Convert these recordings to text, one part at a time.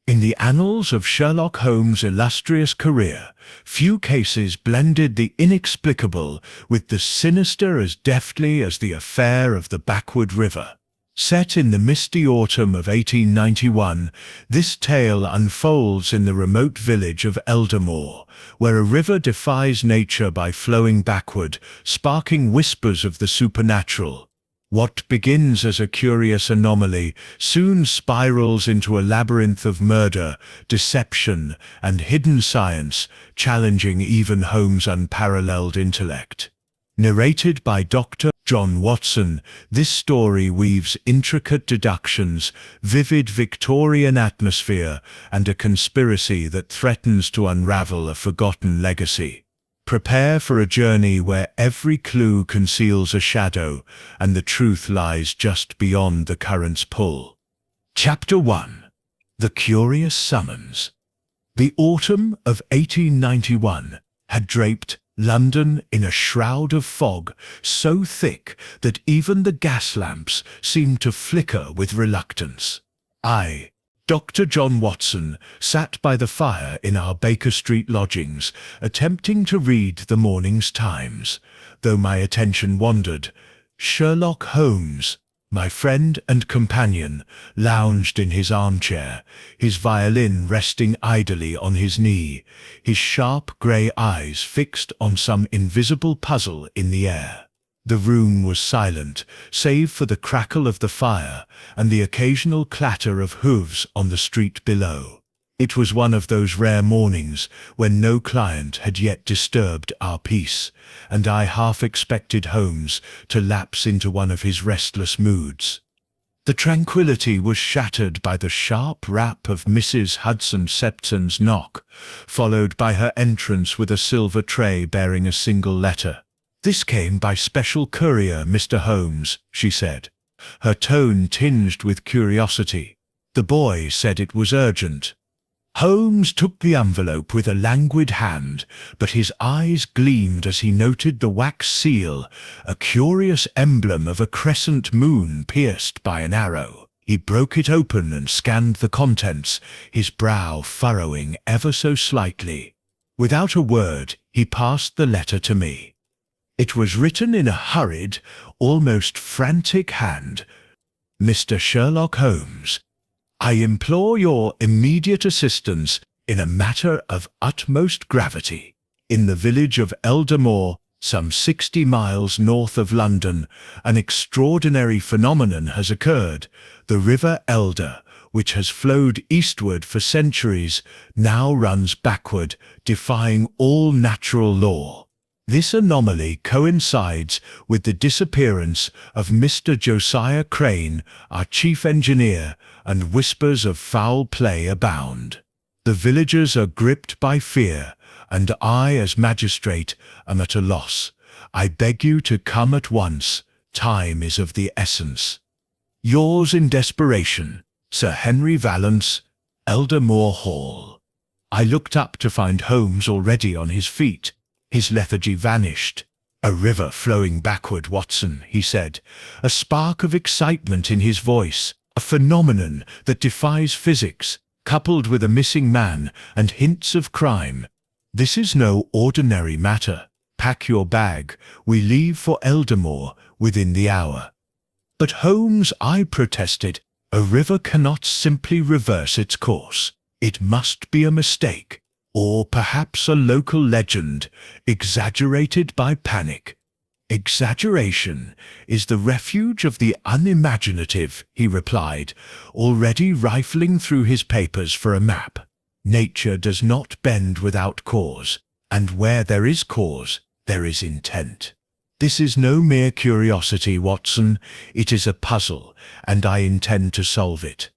In the annals of Sherlock Holmes' illustrious career, few cases blended the inexplicable with the sinister as deftly as the affair of the Backward River. Set in the misty autumn of 1891, this tale unfolds in the remote village of Eldermore, where a river defies nature by flowing backward, sparking whispers of the supernatural. What begins as a curious anomaly soon spirals into a labyrinth of murder, deception, and hidden science, challenging even Holmes' unparalleled intellect. Narrated by Dr. John Watson, this story weaves intricate deductions, vivid Victorian atmosphere, and a conspiracy that threatens to unravel a forgotten legacy. Prepare for a journey where every clue conceals a shadow, and the truth lies just beyond the current's pull. Chapter 1. The Curious Summons. The autumn of 1891 had draped London in a shroud of fog so thick that even the gas lamps seemed to flicker with reluctance. Dr. John Watson sat by the fire in our Baker Street lodgings, attempting to read the morning's Times. Though my attention wandered, Sherlock Holmes, my friend and companion, lounged in his armchair, his violin resting idly on his knee, his sharp grey eyes fixed on some invisible puzzle in the air. The room was silent, save for the crackle of the fire and the occasional clatter of hooves on the street below. It was one of those rare mornings when no client had yet disturbed our peace, and I half expected Holmes to lapse into one of his restless moods. The tranquillity was shattered by the sharp rap of Mrs. Hudson Septon's knock, followed by her entrance with a silver tray bearing a single letter. "This came by special courier, Mr. Holmes," she said, her tone tinged with curiosity. The boy said it was urgent. Holmes took the envelope with a languid hand, but his eyes gleamed as he noted the wax seal, a curious emblem of a crescent moon pierced by an arrow. He broke it open and scanned the contents, his brow furrowing ever so slightly. Without a word, he passed the letter to me. It was written in a hurried, almost frantic hand. "Mr. Sherlock Holmes, I implore your immediate assistance in a matter of utmost gravity. In the village of Eldermore, some 60 miles north of London, an extraordinary phenomenon has occurred. The River Elder, which has flowed eastward for centuries, now runs backward, defying all natural law. This anomaly coincides with the disappearance of Mr. Josiah Crane, our chief engineer, and whispers of foul play abound. The villagers are gripped by fear, and I, as magistrate, am at a loss. I beg you to come at once. Time is of the essence. Yours in desperation, Sir Henry Valence, Eldermore Hall." I looked up to find Holmes already on his feet. His lethargy vanished. "A river flowing backward, Watson," he said, a spark of excitement in his voice, "a phenomenon that defies physics, coupled with a missing man and hints of crime. This is no ordinary matter. Pack your bag. We leave for Eldermore within the hour." "But Holmes," I protested, "a river cannot simply reverse its course. It must be a mistake. Or perhaps a local legend, exaggerated by panic." "Exaggeration is the refuge of the unimaginative," he replied, already rifling through his papers for a map. "Nature does not bend without cause, and where there is cause, there is intent. This is no mere curiosity, Watson. It is a puzzle, and I intend to solve it."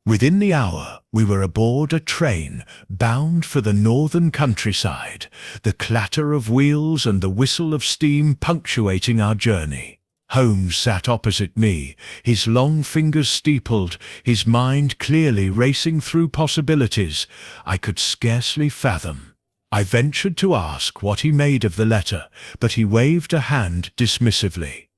Within the hour, we were aboard a train bound for the northern countryside, the clatter of wheels and the whistle of steam punctuating our journey. Holmes sat opposite me, his long fingers steepled, his mind clearly racing through possibilities I could scarcely fathom. I ventured to ask what he made of the letter, but he waved a hand dismissively.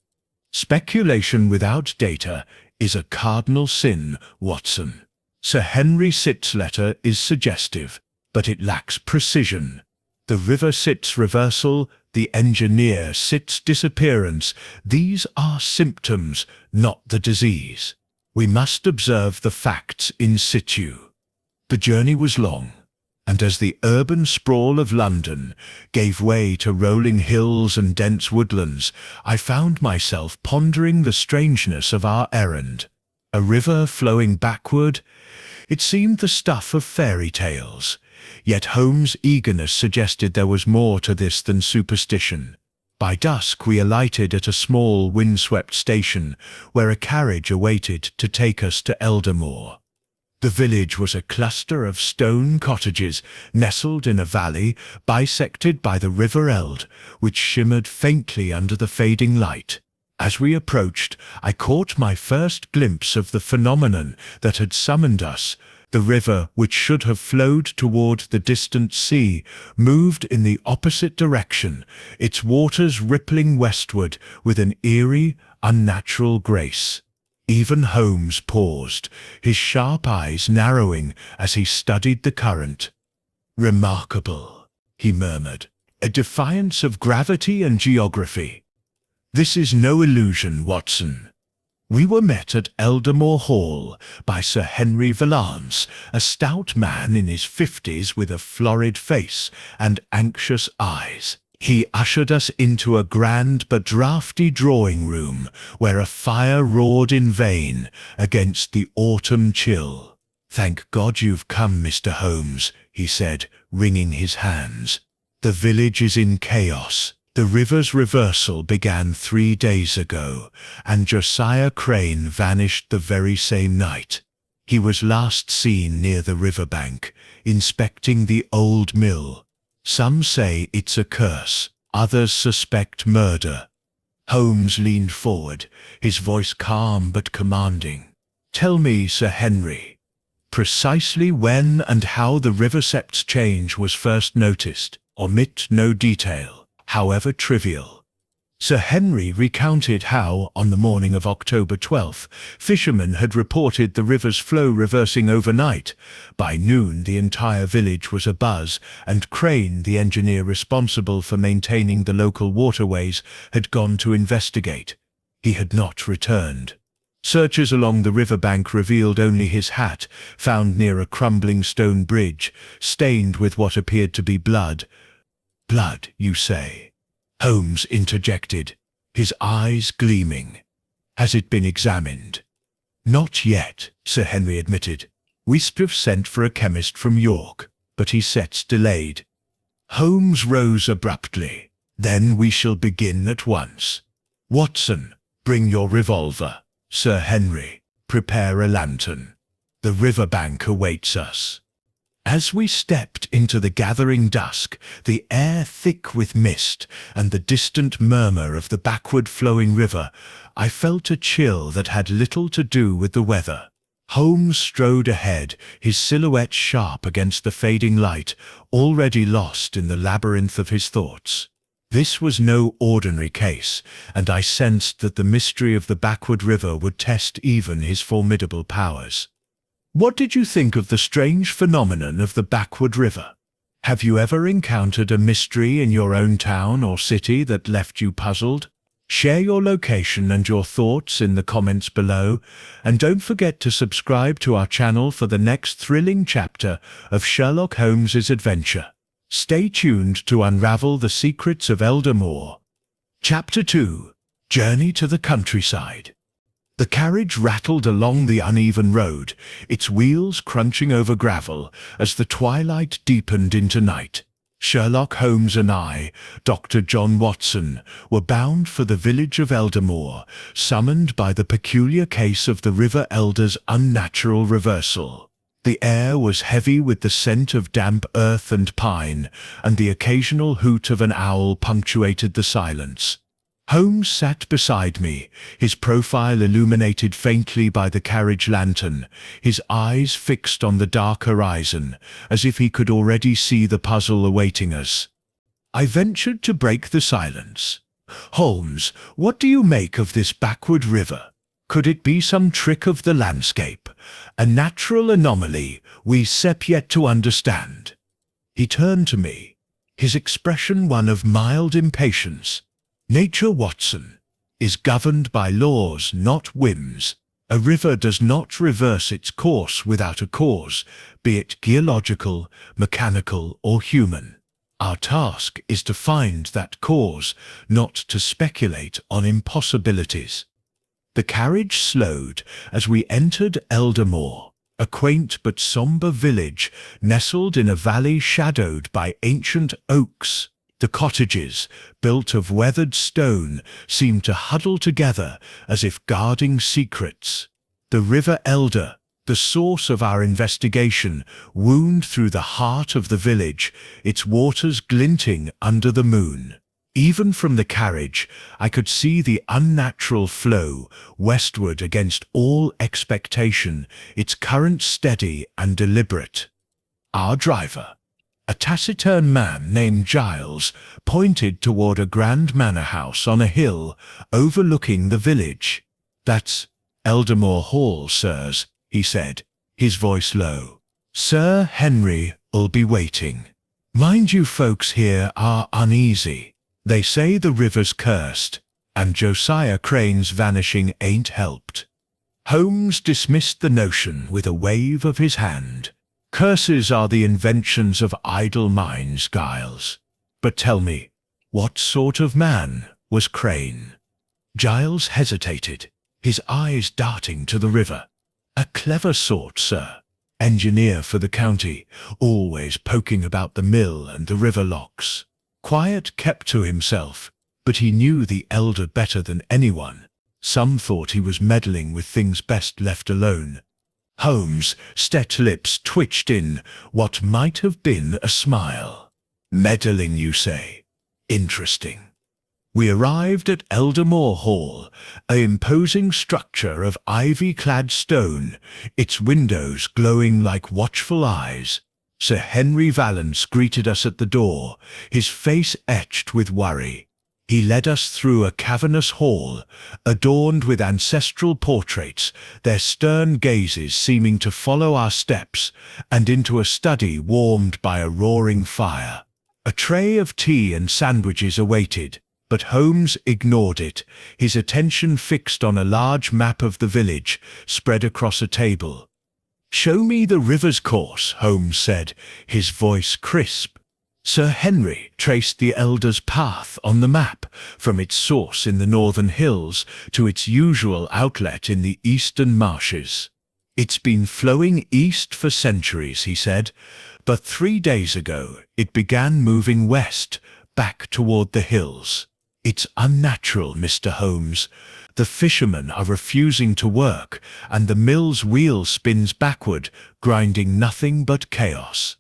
"Speculation without data is a cardinal sin, Watson. Sir Henry Sitt's letter is suggestive, but it lacks precision. The river Sitt's reversal, the engineer Sitt's disappearance, these are symptoms, not the disease. We must observe the facts in situ. The journey was long, and as the urban sprawl of London gave way to rolling hills and dense woodlands, I found myself pondering the strangeness of our errand. A river flowing backward, it seemed the stuff of fairy tales, yet Holmes' eagerness suggested there was more to this than superstition. By dusk we alighted at a small windswept station where a carriage awaited to take us to Eldermoor. The village was a cluster of stone cottages nestled in a valley bisected by the River Eld, which shimmered faintly under the fading light. As we approached, I caught my first glimpse of the phenomenon that had summoned us. The river, which should have flowed toward the distant sea, moved in the opposite direction, its waters rippling westward with an eerie, unnatural grace. Even Holmes paused, his sharp eyes narrowing as he studied the current. "Remarkable," he murmured, "a defiance of gravity and geography. This is no illusion, Watson." We were met at Eldermoor Hall by Sir Henry Valance, a stout man in his 50s with a florid face and anxious eyes. He ushered us into a grand but draughty drawing-room where a fire roared in vain against the autumn chill. "Thank God you've come, Mr. Holmes," he said, wringing his hands. "The village is in chaos. The river's reversal began 3 days ago, and Josiah Crane vanished the very same night. He was last seen near the riverbank, inspecting the old mill. Some say it's a curse, others suspect murder." Holmes leaned forward, his voice calm but commanding. "Tell me, Sir Henry, precisely when and how the river sept's change was first noticed. Omit no detail, however trivial." Sir Henry recounted how, on the morning of October 12th, fishermen had reported the river's flow reversing overnight. By noon the entire village was abuzz, and Crane, the engineer responsible for maintaining the local waterways, had gone to investigate. He had not returned. Searches along the riverbank revealed only his hat, found near a crumbling stone bridge, stained with what appeared to be blood. "Blood, you say?" Holmes interjected, his eyes gleaming. "Has it been examined?" "Not yet," Sir Henry admitted. "We'd have sent for a chemist from York, but he sets delayed." Holmes rose abruptly. "Then we shall begin at once. Watson, bring your revolver. Sir Henry, prepare a lantern. The riverbank awaits us." As we stepped into the gathering dusk, the air thick with mist and the distant murmur of the backward-flowing river, I felt a chill that had little to do with the weather. Holmes strode ahead, his silhouette sharp against the fading light, already lost in the labyrinth of his thoughts. This was no ordinary case, and I sensed that the mystery of the backward river would test even his formidable powers. "What did you think of the strange phenomenon of the backward river? Have you ever encountered a mystery in your own town or city that left you puzzled? Share your location and your thoughts in the comments below, and don't forget to subscribe to our channel for the next thrilling chapter of Sherlock Holmes's adventure. Stay tuned to unravel the secrets of Eldermoor. Chapter 2: Journey to the Countryside. The carriage rattled along the uneven road, its wheels crunching over gravel as the twilight deepened into night. Sherlock Holmes and I, Dr. John Watson, were bound for the village of Eldermoor, summoned by the peculiar case of the River Elder's unnatural reversal. The air was heavy with the scent of damp earth and pine, and the occasional hoot of an owl punctuated the silence. Holmes sat beside me, his profile illuminated faintly by the carriage lantern, his eyes fixed on the dark horizon, as if he could already see the puzzle awaiting us. I ventured to break the silence. "Holmes, what do you make of this backward river? Could it be some trick of the landscape, a natural anomaly we seem yet to understand? He turned to me, his expression one of mild impatience. Nature, Watson, is governed by laws, not whims. A river does not reverse its course without a cause, be it geological, mechanical, or human. Our task is to find that cause, not to speculate on impossibilities. The carriage slowed as we entered Eldermore, a quaint but sombre village nestled in a valley shadowed by ancient oaks. The cottages, built of weathered stone, seemed to huddle together as if guarding secrets. The River Elder, the source of our investigation, wound through the heart of the village, its waters glinting under the moon. Even from the carriage, I could see the unnatural flow westward against all expectation, its current steady and deliberate. Our driver, a taciturn man named Giles, pointed toward a grand manor house on a hill overlooking the village. "That's Eldermore Hall, sirs," he said, his voice low. "Sir Henry'll be waiting. Mind you, folks here are uneasy. They say the river's cursed, and Josiah Crane's vanishing ain't helped." Holmes dismissed the notion with a wave of his hand. "Curses are the inventions of idle minds, Giles. But tell me, what sort of man was Crane?" Giles hesitated, his eyes darting to the river. "A clever sort, sir. Engineer for the county, always poking about the mill and the river locks. Quiet, kept to himself, but he knew the Elder better than anyone. Some thought he was meddling with things best left alone." Holmes' set lips twitched in what might have been a smile. "Meddling, you say? Interesting." We arrived at Eldermore Hall, an imposing structure of ivy-clad stone, its windows glowing like watchful eyes. Sir Henry Vallance greeted us at the door, his face etched with worry. He led us through a cavernous hall, adorned with ancestral portraits, their stern gazes seeming to follow our steps, and into a study warmed by a roaring fire. A tray of tea and sandwiches awaited, but Holmes ignored it, his attention fixed on a large map of the village spread across a table. "Show me the river's course," Holmes said, his voice crisp. Sir Henry traced the Elder's path on the map, from its source in the northern hills to its usual outlet in the eastern marshes. "It's been flowing east for centuries," he said, "but 3 days ago it began moving west, back toward the hills. It's unnatural, Mr. Holmes. The fishermen are refusing to work, and the mill's wheel spins backward, grinding nothing but chaos."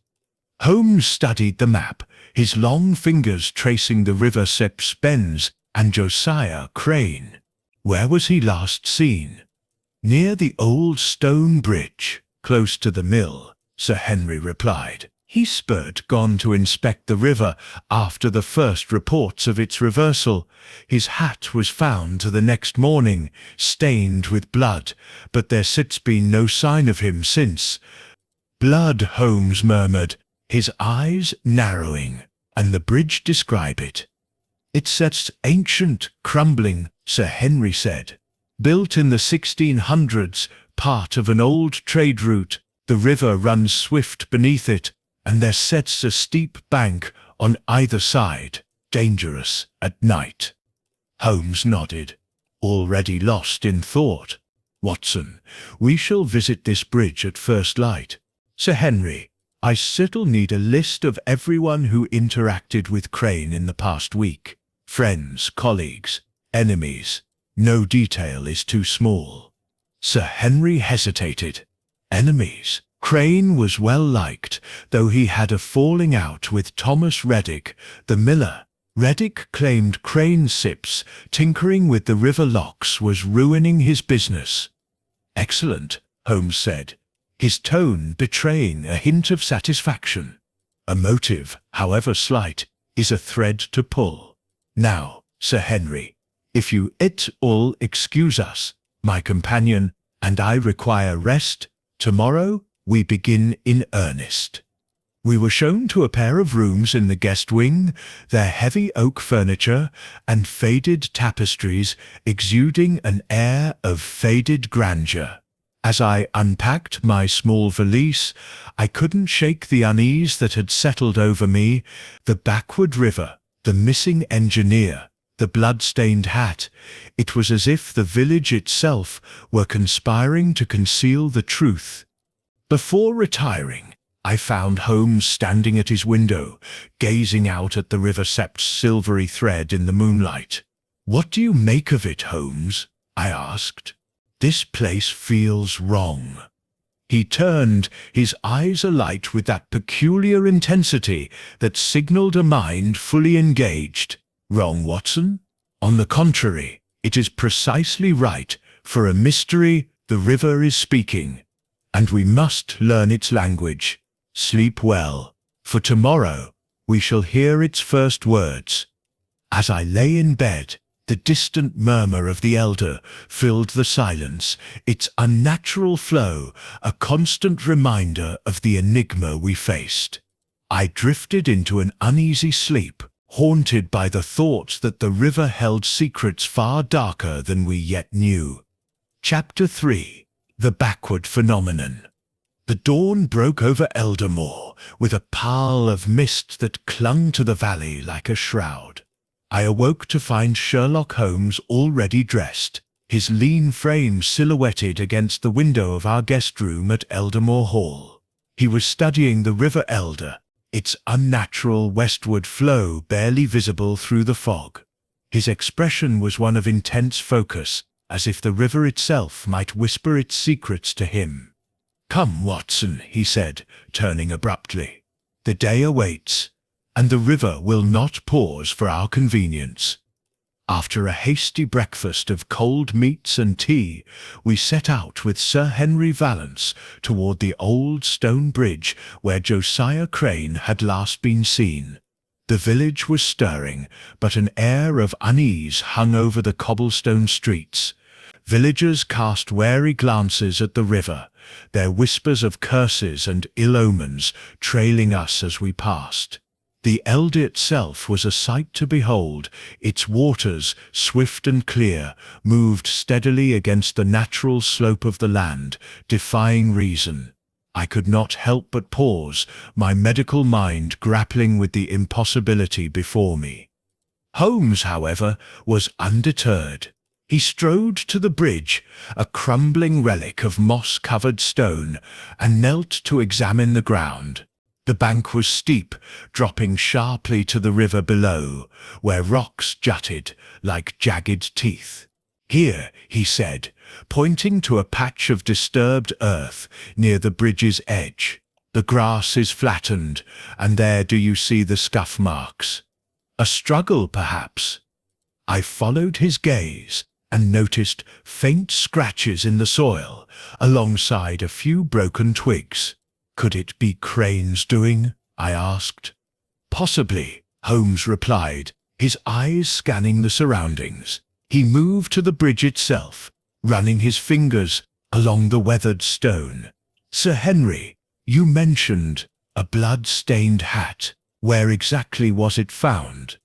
Holmes studied the map, his long fingers tracing the river Spens and Josiah Crane. Where was he last seen? "Near the old stone bridge, close to the mill," Sir Henry replied. "He's spurred gone to inspect the river after the first reports of its reversal. His hat was found the next morning, stained with blood, but there's been no sign of him since." "Blood," Holmes murmured, his eyes narrowing. "And the bridge, describe it." "It's ancient, crumbling," Sir Henry said. "Built in the 1600s, part of an old trade route. The river runs swift beneath it, and there sets a steep bank on either side, dangerous at night." Holmes nodded, already lost in thought. "Watson, we shall visit this bridge at first light. Sir Henry, I still need a list of everyone who interacted with Crane in the past week. Friends, colleagues, enemies. No detail is too small." Sir Henry hesitated. Enemies? Crane was well liked, though he had a falling out with Thomas Reddick, the miller. Reddick claimed Crane's sips, tinkering with the river locks, was ruining his business. "Excellent," Holmes said, his tone betraying a hint of satisfaction. "A motive, however slight, is a thread to pull. Now, Sir Henry, if you all excuse us, My companion and I require rest. Tomorrow we begin in earnest. We were shown to a pair of rooms in the guest wing, their heavy oak furniture and faded tapestries exuding an air of faded grandeur. As I unpacked my small valise, I couldn't shake the unease that had settled over me. The backward river, the missing engineer, the blood-stained hat. It was as if the village itself were conspiring to conceal the truth. Before retiring, I found Holmes standing at his window, gazing out at the river Sept's silvery thread in the moonlight. "What do you make of it, Holmes?" I asked. "This place feels wrong." He turned, his eyes alight with that peculiar intensity that signaled a mind fully engaged. "Wrong, Watson? On the contrary, it is precisely right. For a mystery, the river is speaking, and we must learn its language. Sleep well, for tomorrow we shall hear its first words." As I lay in bed, the distant murmur of the elder filled the silence, its unnatural flow a constant reminder of the enigma we faced. I drifted into an uneasy sleep, haunted by the thought that the river held secrets far darker than we yet knew. Chapter 3. The Backward Phenomenon. The dawn broke over Eldermore with a pall of mist that clung to the valley like a shroud. I awoke to find Sherlock Holmes already dressed, his lean frame silhouetted against the window of our guest room at Eldermore Hall. He was studying the River Elder, its unnatural westward flow barely visible through the fog. His expression was one of intense focus, as if the river itself might whisper its secrets to him. "Come, Watson," he said, turning abruptly. "The day awaits, and the river will not pause for our convenience." After a hasty breakfast of cold meats and tea, we set out with Sir Henry Vallance toward the old stone bridge where Josiah Crane had last been seen. The village was stirring, but an air of unease hung over the cobblestone streets. Villagers cast wary glances at the river, their whispers of curses and ill omens trailing us as we passed. The Elder itself was a sight to behold. Its waters, swift and clear, moved steadily against the natural slope of the land, defying reason. I could not help but pause, my medical mind grappling with the impossibility before me. Holmes, however, was undeterred. He strode to the bridge, a crumbling relic of moss-covered stone, and knelt to examine the ground. The bank was steep, dropping sharply to the river below, where rocks jutted like jagged teeth. "Here," he said, pointing to a patch of disturbed earth near the bridge's edge. "The grass is flattened, and there do you see the scuff marks? A struggle, perhaps?" I followed his gaze and noticed faint scratches in the soil, alongside a few broken twigs. "Could it be Crane's doing?" I asked. "Possibly," Holmes replied, his eyes scanning the surroundings. He moved to the bridge itself, running his fingers along the weathered stone. "Sir Henry, you mentioned a blood-stained hat. Where exactly was it found?"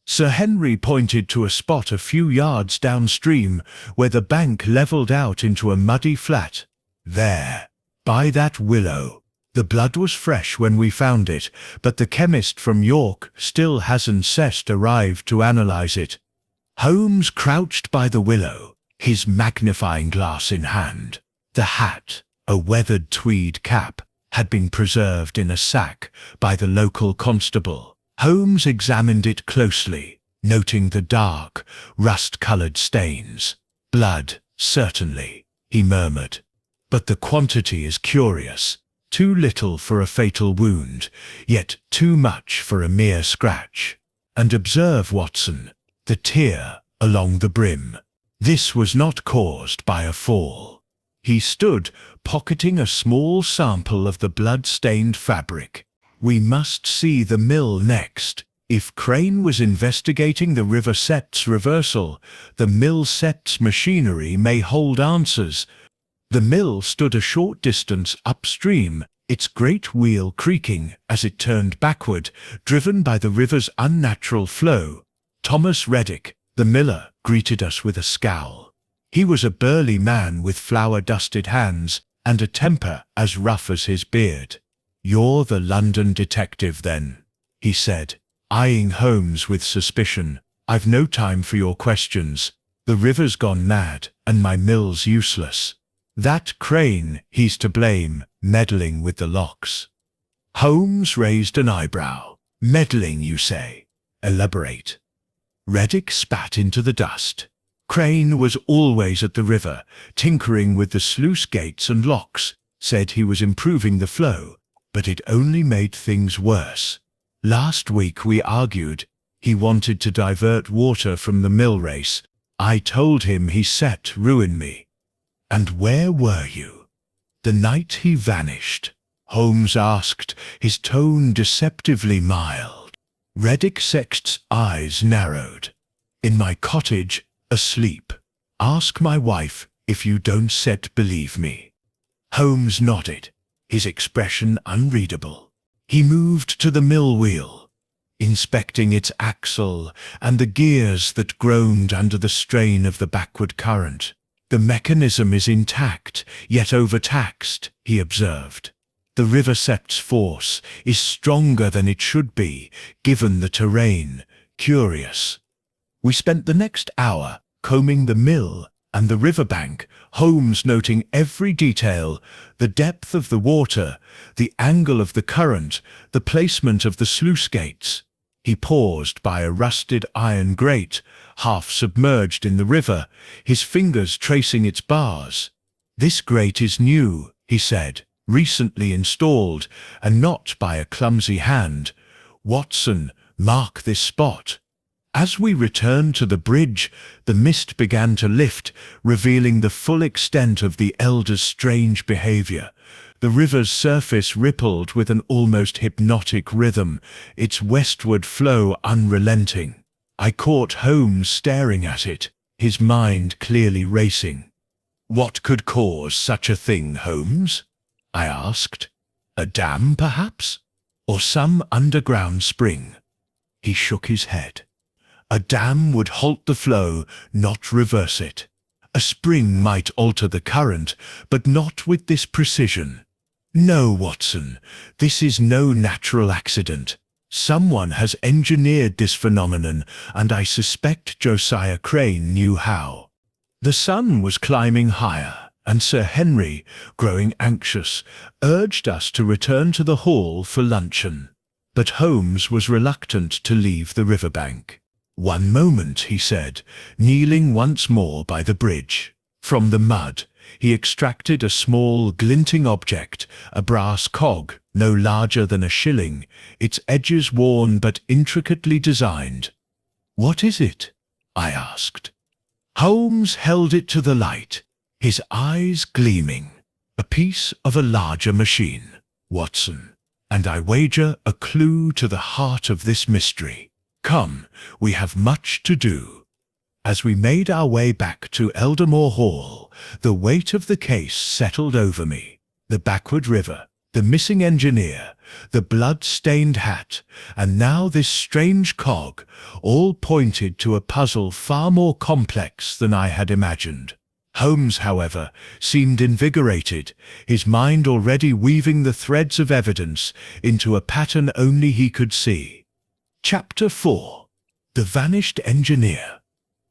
Sir Henry pointed to a spot a few yards downstream where the bank levelled out into a muddy flat. "There, by that willow. The blood was fresh when we found it, but the chemist from York still hasn't arrived to analyse it." Holmes crouched by the willow, his magnifying glass in hand. The hat, a weathered tweed cap, had been preserved in a sack by the local constable. Holmes examined it closely, noting the dark, rust-coloured stains. "Blood, certainly," he murmured. "But the quantity is curious. Too little for a fatal wound, yet too much for a mere scratch. And observe, Watson, the tear along the brim. This was not caused by a fall." He stood, pocketing a small sample of the blood-stained fabric. "We must see the mill next," If Crane was investigating the river set's reversal, the mill set's machinery may hold answers. The mill stood a short distance upstream, its great wheel creaking as it turned backward, driven by the river's unnatural flow. Thomas Reddick, the miller, greeted us with a scowl. He was a burly man with flour-dusted hands and a temper as rough as his beard. "You're the London detective, then," he said, eyeing Holmes with suspicion. "I've no time for your questions. The river's gone mad, and my mill's useless. That Crane, he's to blame, meddling with the locks." Holmes raised an eyebrow. "Meddling, you say? Elaborate." Reddick spat into the dust. "Crane was always at the river, tinkering with the sluice gates and locks, said he was improving the flow, but it only made things worse. Last week we argued. He wanted to divert water from the mill race. I told him he set ruin me." "And where were you?" "The night he vanished," Holmes asked, his tone deceptively mild. Reddick Sext's eyes narrowed. "In my cottage, asleep. Ask my wife if you don't set believe me." Holmes nodded, his expression unreadable. He moved to the mill wheel, inspecting its axle and the gears that groaned under the strain of the backward current. "The mechanism is intact, yet overtaxed," he observed. "The river set's force is stronger than it should be, given the terrain. Curious." We spent the next hour combing the mill and the riverbank, Holmes noting every detail: the depth of the water, the angle of the current, the placement of the sluice gates. He paused by a rusted iron grate, half submerged in the river, his fingers tracing its bars. "This grate is new," he said, "recently installed, and not by a clumsy hand. Watson, mark this spot." As we returned to the bridge, the mist began to lift, revealing the full extent of the elder's strange behavior. The river's surface rippled with an almost hypnotic rhythm, its westward flow unrelenting. I caught Holmes staring at it, his mind clearly racing. "What could cause such a thing, Holmes?" I asked. "A dam, perhaps? Or some underground spring?" He shook his head. "A dam would halt the flow, not reverse it. A spring might alter the current, but not with this precision. No, Watson, this is no natural accident. Someone has engineered this phenomenon, and I suspect Josiah Crane knew how." The sun was climbing higher, and Sir Henry, growing anxious, urged us to return to the hall for luncheon. But Holmes was reluctant to leave the riverbank. "One moment," he said, kneeling once more by the bridge. From the mud, he extracted a small, glinting object, a brass cog, no larger than a shilling, its edges worn but intricately designed. "What is it?" I asked. Holmes held it to the light, his eyes gleaming. "A piece of a larger machine, Watson, and I wager a clue to the heart of this mystery. Come, we have much to do." As we made our way back to Eldermore Hall, the weight of the case settled over me. The backward river, the missing engineer, the blood-stained hat, and now this strange cog, all pointed to a puzzle far more complex than I had imagined. Holmes, however, seemed invigorated, his mind already weaving the threads of evidence into a pattern only he could see. Chapter 4. The Vanished Engineer.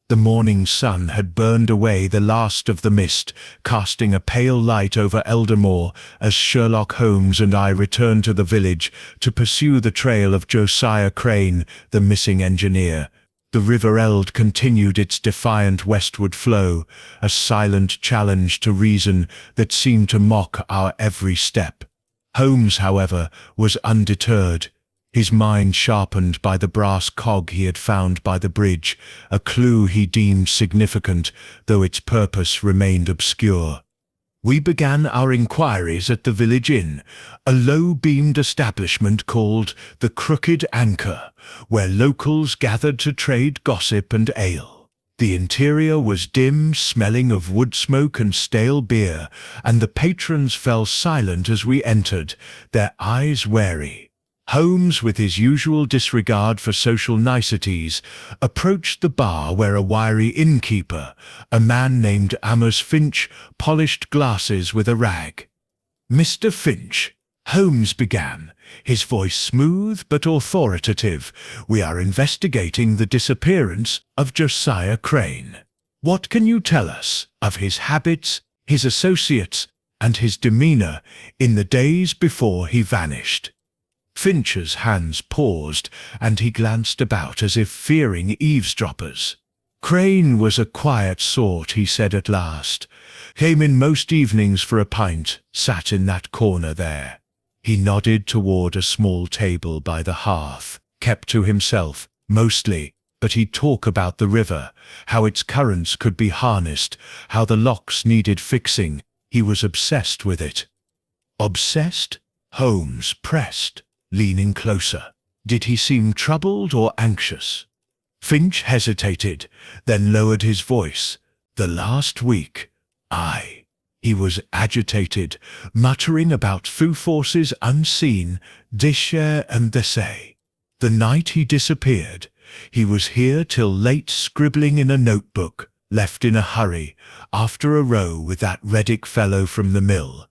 The morning sun had burned away the last of the mist, casting a pale light over Eldermore as Sherlock Holmes and I returned to the village to pursue the trail of Josiah Crane, the missing engineer. The River Eld continued its defiant westward flow, a silent challenge to reason that seemed to mock our every step. Holmes, however, was undeterred, his mind sharpened by the brass cog he had found by the bridge, a clue he deemed significant, though its purpose remained obscure. We began our inquiries at the village inn, a low-beamed establishment called the Crooked Anchor, where locals gathered to trade gossip and ale. The interior was dim, smelling of wood smoke and stale beer, and the patrons fell silent as we entered, their eyes wary. Holmes, with his usual disregard for social niceties, approached the bar where a wiry innkeeper, a man named Amos Finch, polished glasses with a rag. "Mr. Finch," Holmes began, his voice smooth but authoritative, "we are investigating the disappearance of Josiah Crane. What can you tell us of his habits, his associates, and his demeanour in the days before he vanished?" Finch's hands paused, and he glanced about as if fearing eavesdroppers. "Crane was a quiet sort," he said at last. "Came in most evenings for a pint, sat in that corner there." He nodded toward a small table by the hearth, kept to himself, mostly, but he'd talk about the river, how its currents could be harnessed, how the locks needed fixing. He was obsessed with it. "Obsessed?" Holmes pressed, leaning closer. "Did he seem troubled or anxious?" Finch hesitated, then lowered his voice. "The last week, aye. He was agitated, muttering about foo forces unseen, Disher and Dessay. The night he disappeared, he was here till late scribbling in a notebook, left in a hurry, after a row with that Reddick fellow from the mill."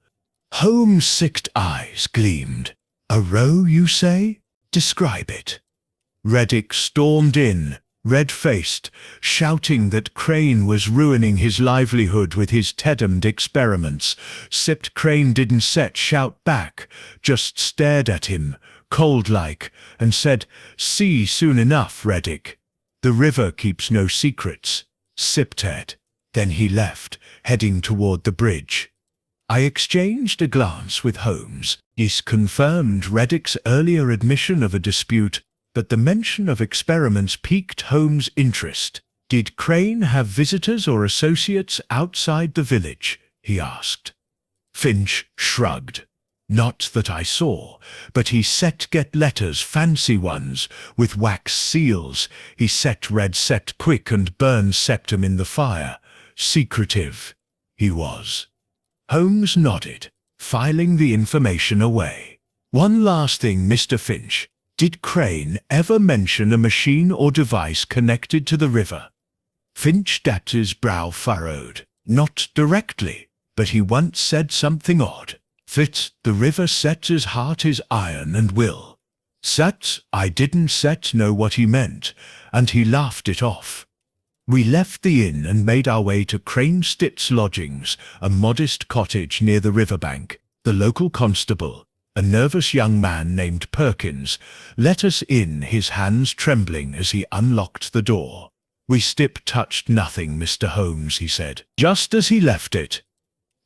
Holmes' sicked eyes gleamed. "A row, you say? Describe it." Reddick stormed in, red-faced, shouting that Crane was ruining his livelihood with his Teddamed experiments. Sipt Crane didn't shout back, just stared at him, cold-like, and said, "See soon enough, Reddick. The river keeps no secrets." Sipt had. Then he left, heading toward the bridge. I exchanged a glance with Holmes. This confirmed Reddick's earlier admission of a dispute, but the mention of experiments piqued Holmes' interest. "Did Crane have visitors or associates outside the village?" he asked. Finch shrugged. "Not that I saw, but he get letters, fancy ones, with wax seals. He read quick and burned septum in the fire. Secretive, he was." Holmes nodded, filing the information away. "One last thing, Mr. Finch. Did Crane ever mention a machine or device connected to the river?" Finch dapped his brow furrowed. "Not directly, but he once said something odd. That the river sets his heart is iron and will. I didn't know what he meant, and he laughed it off." We left the inn and made our way to Cranestit's lodgings, a modest cottage near the riverbank. The local constable, a nervous young man named Perkins, let us in, his hands trembling as he unlocked the door. "We touched nothing, Mr. Holmes," he said, just as he left it.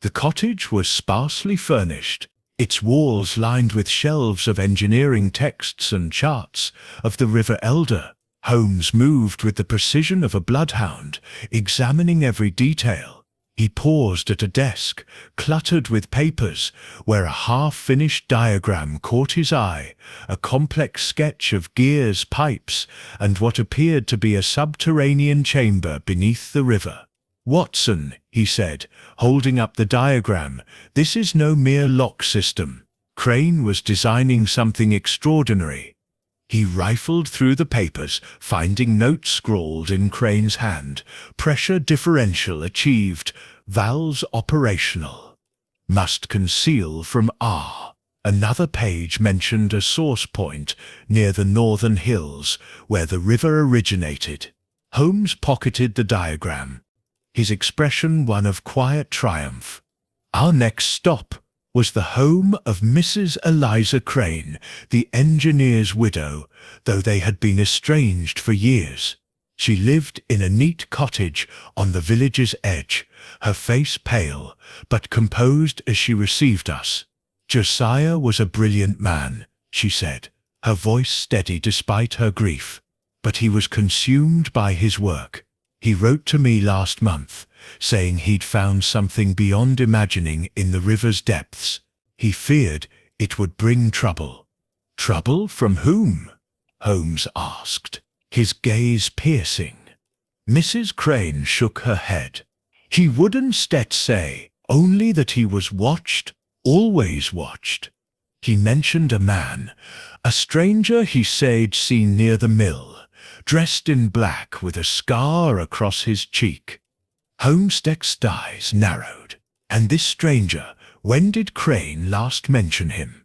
The cottage was sparsely furnished, its walls lined with shelves of engineering texts and charts of the River Elder. Holmes moved with the precision of a bloodhound, examining every detail. He paused at a desk, cluttered with papers, where a half-finished diagram caught his eye, a complex sketch of gears, pipes, and what appeared to be a subterranean chamber beneath the river. "Watson," he said, holding up the diagram, "this is no mere lock system. Crane was designing something extraordinary." He rifled through the papers, finding notes scrawled in Crane's hand. "Pressure differential achieved. Valves operational. Must conceal from R." Another page mentioned a source point near the northern hills, where the river originated. Holmes pocketed the diagram, his expression one of quiet triumph. Our next stop was the home of Mrs. Eliza Crane, the engineer's widow, though they had been estranged for years. She lived in a neat cottage on the village's edge, her face pale, but composed as she received us. "Josiah was a brilliant man," she said, her voice steady despite her grief. "But he was consumed by his work. He wrote to me last month, saying he'd found something beyond imagining in the river's depths. He feared it would bring trouble. Trouble from whom? Holmes asked, his gaze piercing. Mrs. Crane shook her head. He wouldn't say, only that he was watched, always watched. He mentioned a man, a stranger he said seen near the mill, dressed in black with a scar across his cheek. Holmes's eyes narrowed. And this stranger, when did Crane last mention him?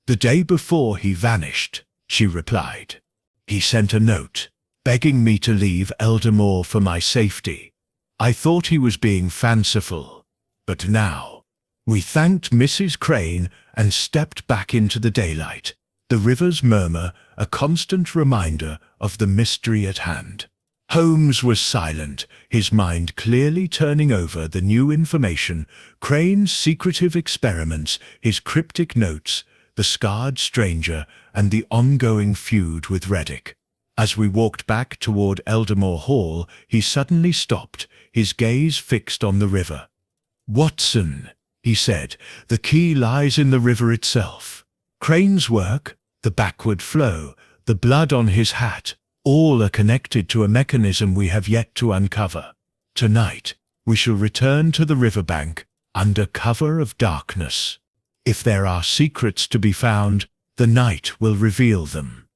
The day before he vanished, she replied. He sent a note, begging me to leave Eldamore for my safety. I thought he was being fanciful, but now. We thanked Mrs. Crane and stepped back into the daylight, the river's murmur a constant reminder of the mystery at hand. Holmes was silent, his mind clearly turning over the new information, Crane's secretive experiments, his cryptic notes, the scarred stranger, and the ongoing feud with Reddick. As we walked back toward Eldamore Hall, he suddenly stopped, his gaze fixed on the river. "Watson," he said, "the key lies in the river itself. Crane's work, the backward flow, the blood on his hat, all are connected to a mechanism we have yet to uncover. Tonight, we shall return to the riverbank under cover of darkness. If there are secrets to be found, the night will reveal them."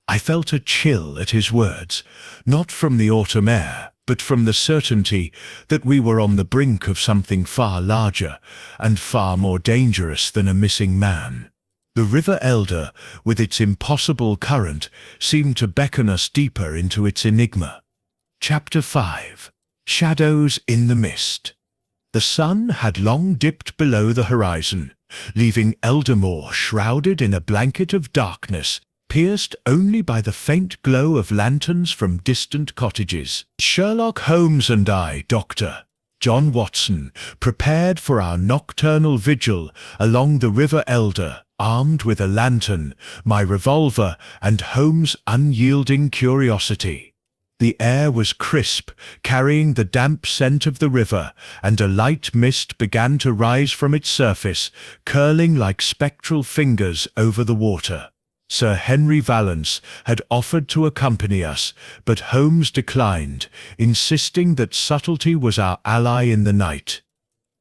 I felt a chill at his words, not from the autumn air, but from the certainty that we were on the brink of something far larger and far more dangerous than a missing man. The River Elder, with its impossible current, seemed to beckon us deeper into its enigma. Chapter 5. Shadows in the Mist. The sun had long dipped below the horizon, leaving Eldamore shrouded in a blanket of darkness, pierced only by the faint glow of lanterns from distant cottages. Sherlock Holmes and I, Dr. John Watson, prepared for our nocturnal vigil along the River Elder, armed with a lantern, my revolver, and Holmes' unyielding curiosity. The air was crisp, carrying the damp scent of the river, and a light mist began to rise from its surface, curling like spectral fingers over the water. Sir Henry Vallance had offered to accompany us, but Holmes declined, insisting that subtlety was our ally in the night.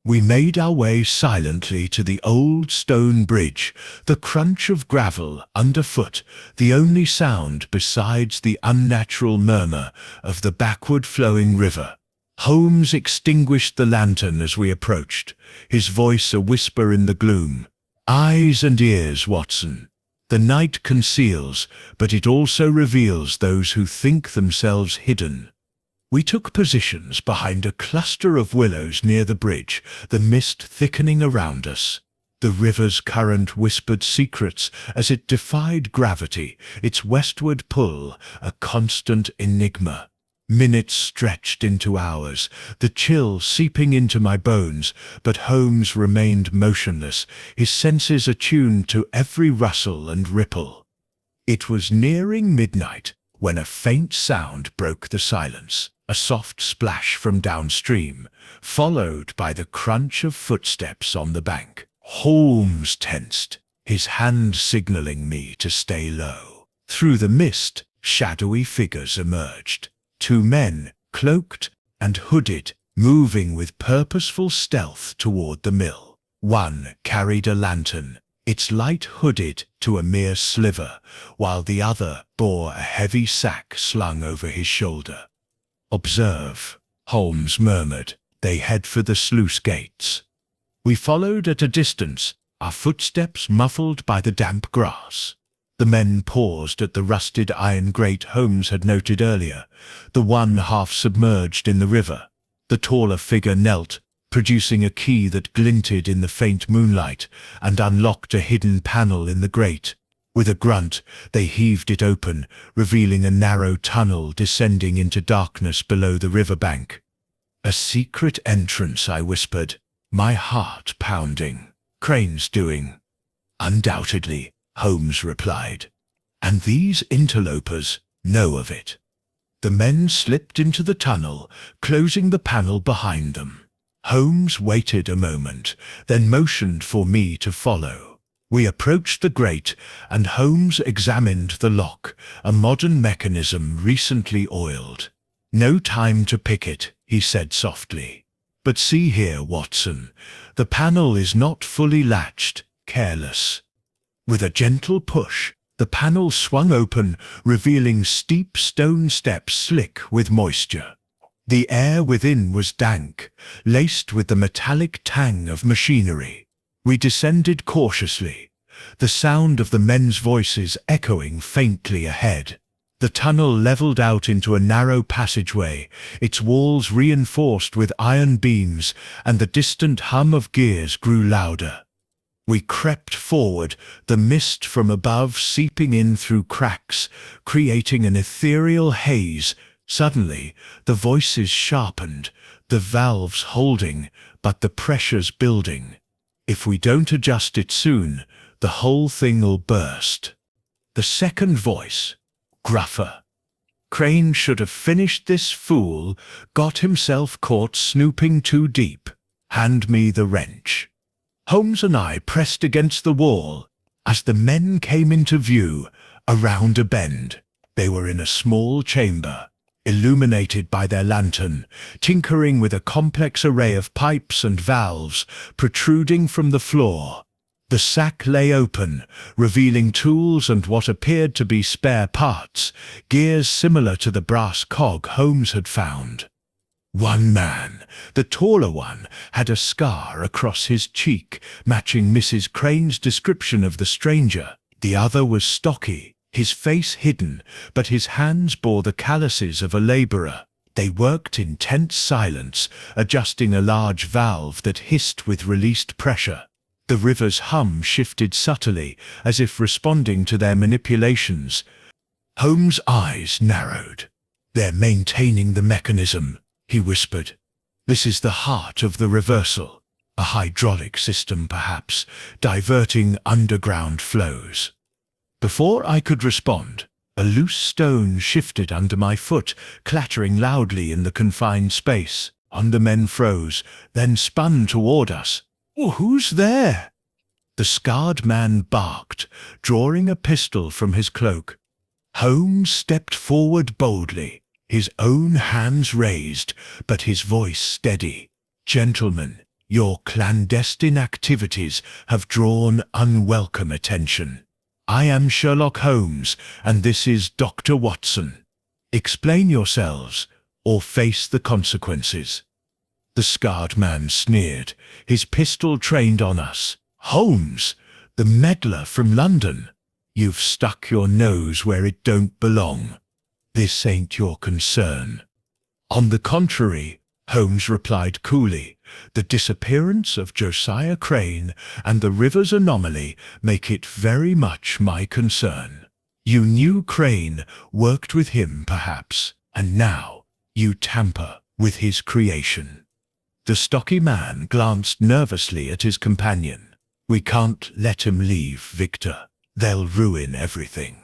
We made our way silently to the old stone bridge, the crunch of gravel underfoot, the only sound besides the unnatural murmur of the backward-flowing river. Holmes extinguished the lantern as we approached, his voice a whisper in the gloom. "Eyes and ears, Watson. The night conceals, but it also reveals those who think themselves hidden." We took positions behind a cluster of willows near the bridge, the mist thickening around us. The river's current whispered secrets as it defied gravity, its westward pull a constant enigma. Minutes stretched into hours, the chill seeping into my bones, but Holmes remained motionless, his senses attuned to every rustle and ripple. It was nearing midnight when a faint sound broke the silence, a soft splash from downstream, followed by the crunch of footsteps on the bank. Holmes tensed, his hand signaling me to stay low. Through the mist, shadowy figures emerged. 2 men, cloaked and hooded, moving with purposeful stealth toward the mill. One carried a lantern, its light hooded to a mere sliver, while the other bore a heavy sack slung over his shoulder. "Observe," Holmes murmured. "They head for the sluice gates." We followed at a distance, our footsteps muffled by the damp grass. The men paused at the rusted iron grate Holmes had noted earlier, the one half submerged in the river. The taller figure knelt, producing a key that glinted in the faint moonlight, and unlocked a hidden panel in the grate. With a grunt, they heaved it open, revealing a narrow tunnel descending into darkness below the riverbank. "A secret entrance," I whispered, my heart pounding. "Crane's doing." "Undoubtedly," Holmes replied. "And these interlopers know of it." The men slipped into the tunnel, closing the panel behind them. Holmes waited a moment, then motioned for me to follow. We approached the grate, and Holmes examined the lock, a modern mechanism recently oiled. "No time to pick it," he said softly. "But see here, Watson, the panel is not fully latched, careless." With a gentle push, the panel swung open, revealing steep stone steps slick with moisture. The air within was dank, laced with the metallic tang of machinery. We descended cautiously, the sound of the men's voices echoing faintly ahead. The tunnel leveled out into a narrow passageway, its walls reinforced with iron beams, and the distant hum of gears grew louder. We crept forward, the mist from above seeping in through cracks, creating an ethereal haze. Suddenly, the voices sharpened, the valves holding, but the pressures building. "If we don't adjust it soon, the whole thing'll burst." The second voice, gruffer. "Crane should have finished this fool, got himself caught snooping too deep. Hand me the wrench." Holmes and I pressed against the wall. As the men came into view, around a bend, they were in a small chamber, illuminated by their lantern, tinkering with a complex array of pipes and valves protruding from the floor. The sack lay open, revealing tools and what appeared to be spare parts, gears similar to the brass cog Holmes had found. One man, the taller one, had a scar across his cheek, matching Mrs. Crane's description of the stranger. The other was stocky, his face hidden, but his hands bore the calluses of a labourer. They worked in tense silence, adjusting a large valve that hissed with released pressure. The river's hum shifted subtly, as if responding to their manipulations. Holmes' eyes narrowed. "They're maintaining the mechanism," he whispered. "This is the heart of the reversal. A hydraulic system, perhaps, diverting underground flows." Before I could respond, a loose stone shifted under my foot, clattering loudly in the confined space. The men froze, then spun toward us. "Who's there?" The scarred man barked, drawing a pistol from his cloak. Holmes stepped forward boldly, his own hands raised, but his voice steady. "Gentlemen, your clandestine activities have drawn unwelcome attention. I am Sherlock Holmes, and this is Dr. Watson. Explain yourselves, or face the consequences." The scarred man sneered, his pistol trained on us. "Holmes, the meddler from London. You've stuck your nose where it don't belong. This ain't your concern." "On the contrary," Holmes replied coolly, "the disappearance of Josiah Crane and the river's anomaly make it very much my concern. You knew Crane, worked with him perhaps, and now you tamper with his creation." The stocky man glanced nervously at his companion. "We can't let him leave, Victor. They'll ruin everything."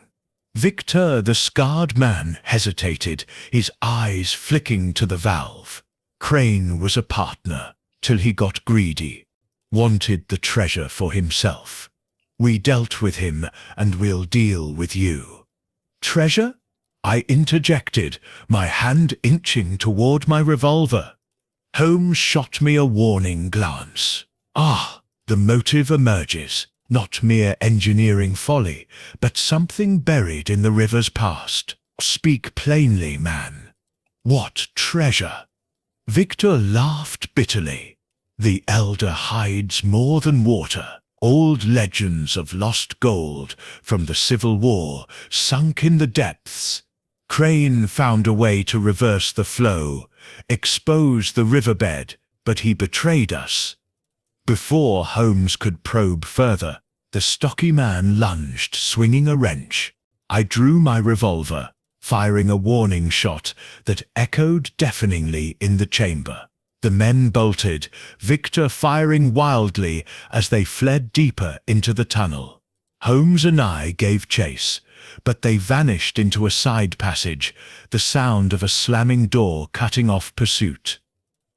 Victor, the scarred man, hesitated, his eyes flicking to the valve. "Crane was a partner, till he got greedy. Wanted the treasure for himself. We dealt with him, and we'll deal with you." "Treasure?" I interjected, my hand inching toward my revolver. Holmes shot me a warning glance. The motive emerges. Not mere engineering folly, but something buried in the river's past. Speak plainly, man. What treasure? Victor laughed bitterly. The elder hides more than water. Old legends of lost gold from the Civil War sunk in the depths. Crane found a way to reverse the flow, expose the riverbed, but he betrayed us. Before Holmes could probe further, the stocky man lunged, swinging a wrench. I drew my revolver, firing a warning shot that echoed deafeningly in the chamber. The men bolted, Victor firing wildly as they fled deeper into the tunnel. Holmes and I gave chase, but they vanished into a side passage, the sound of a slamming door cutting off pursuit.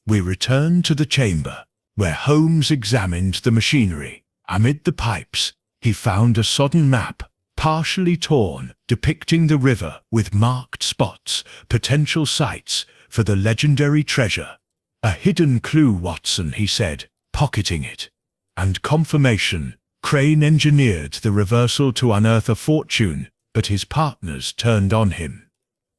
We returned to the chamber, where Holmes examined the machinery. Amid the pipes, he found a sodden map, partially torn, depicting the river with marked spots, potential sites for the legendary treasure. "A hidden clue, Watson," he said, pocketing it. "And confirmation. Crane engineered the reversal to unearth a fortune, but his partners turned on him."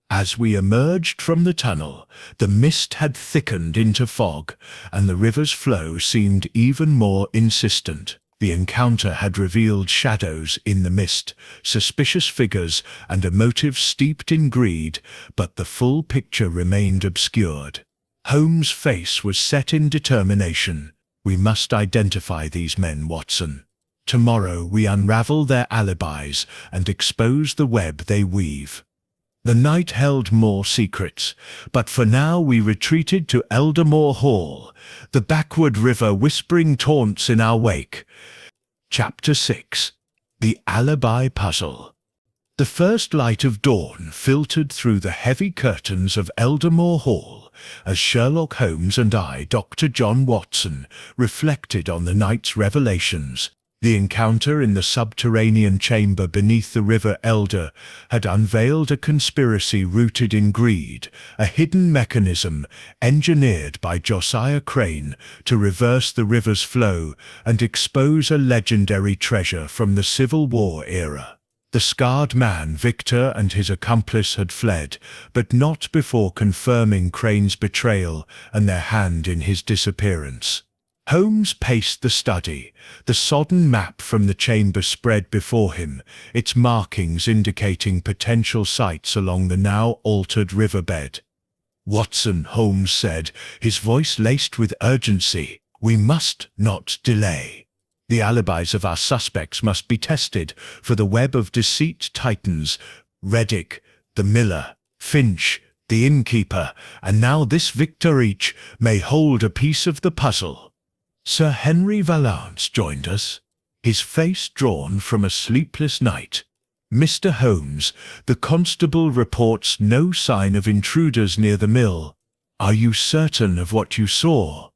As we emerged from the tunnel, the mist had thickened into fog, and the river's flow seemed even more insistent. The encounter had revealed shadows in the mist, suspicious figures, and a motive steeped in greed, but the full picture remained obscured. Holmes' face was set in determination. "We must identify these men, Watson. Tomorrow we unravel their alibis and expose the web they weave." The night held more secrets, but for now we retreated to Eldermore Hall, the backward river whispering taunts in our wake. Chapter 6. The Alibi Puzzle. The first light of dawn filtered through the heavy curtains of Eldermore Hall as Sherlock Holmes and I, Dr. John Watson, reflected on the night's revelations. The encounter in the subterranean chamber beneath the River Elder had unveiled a conspiracy rooted in greed, a hidden mechanism engineered by Josiah Crane to reverse the river's flow and expose a legendary treasure from the Civil War era. The scarred man Victor and his accomplice had fled, but not before confirming Crane's betrayal and their hand in his disappearance. Holmes paced the study, the sodden map from the chamber spread before him, its markings indicating potential sites along the now altered riverbed. "Watson," Holmes said, his voice laced with urgency, "we must not delay. The alibis of our suspects must be tested for the web of deceit titans, Reddick, the miller, Finch, the innkeeper, and now this Victor each may hold a piece of the puzzle." Sir Henry Valance joined us, his face drawn from a sleepless night. "Mr. Holmes, the constable reports no sign of intruders near the mill. Are you certain of what you saw?"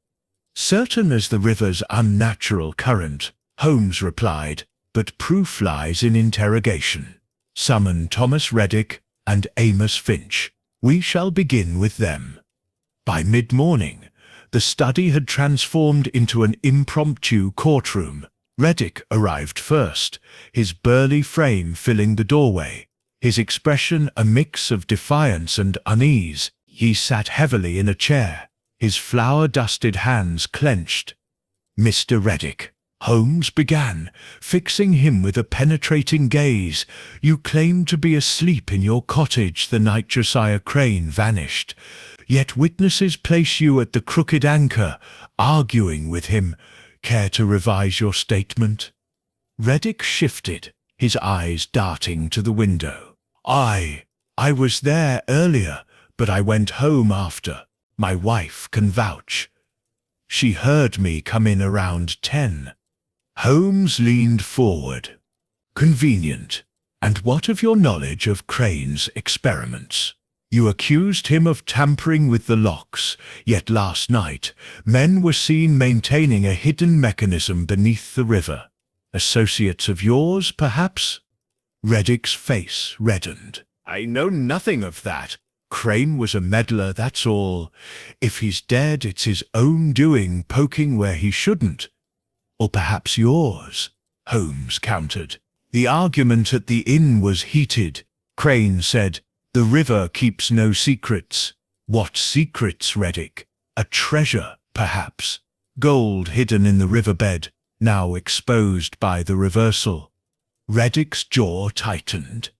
"Certain as the river's unnatural current," Holmes replied, "but proof lies in interrogation. Summon Thomas Reddick and Amos Finch. We shall begin with them." By mid-morning, the study had transformed into an impromptu courtroom. Reddick arrived first, his burly frame filling the doorway, his expression a mix of defiance and unease. He sat heavily in a chair, his flour-dusted hands clenched. "Mr. Reddick," Holmes began, fixing him with a penetrating gaze, "you claimed to be asleep in your cottage the night Josiah Crane vanished. Yet witnesses place you at the Crooked Anchor, arguing with him. Care to revise your statement?" Reddick shifted, his eyes darting to the window. I was there earlier, but I went home after. My wife can vouch. She heard me come in around 10. Holmes leaned forward. "Convenient. And what of your knowledge of Crane's experiments? You accused him of tampering with the locks, yet last night men were seen maintaining a hidden mechanism beneath the river. Associates of yours, perhaps?" Reddick's face reddened. "I know nothing of that. Crane was a meddler, that's all. If he's dead, it's his own doing, poking where he shouldn't." "Or perhaps yours," Holmes countered. "The argument at the inn was heated. Crane said, 'The river keeps no secrets.' What secrets, Reddick? A treasure, perhaps. Gold hidden in the riverbed, now exposed by the reversal." Reddick's jaw tightened.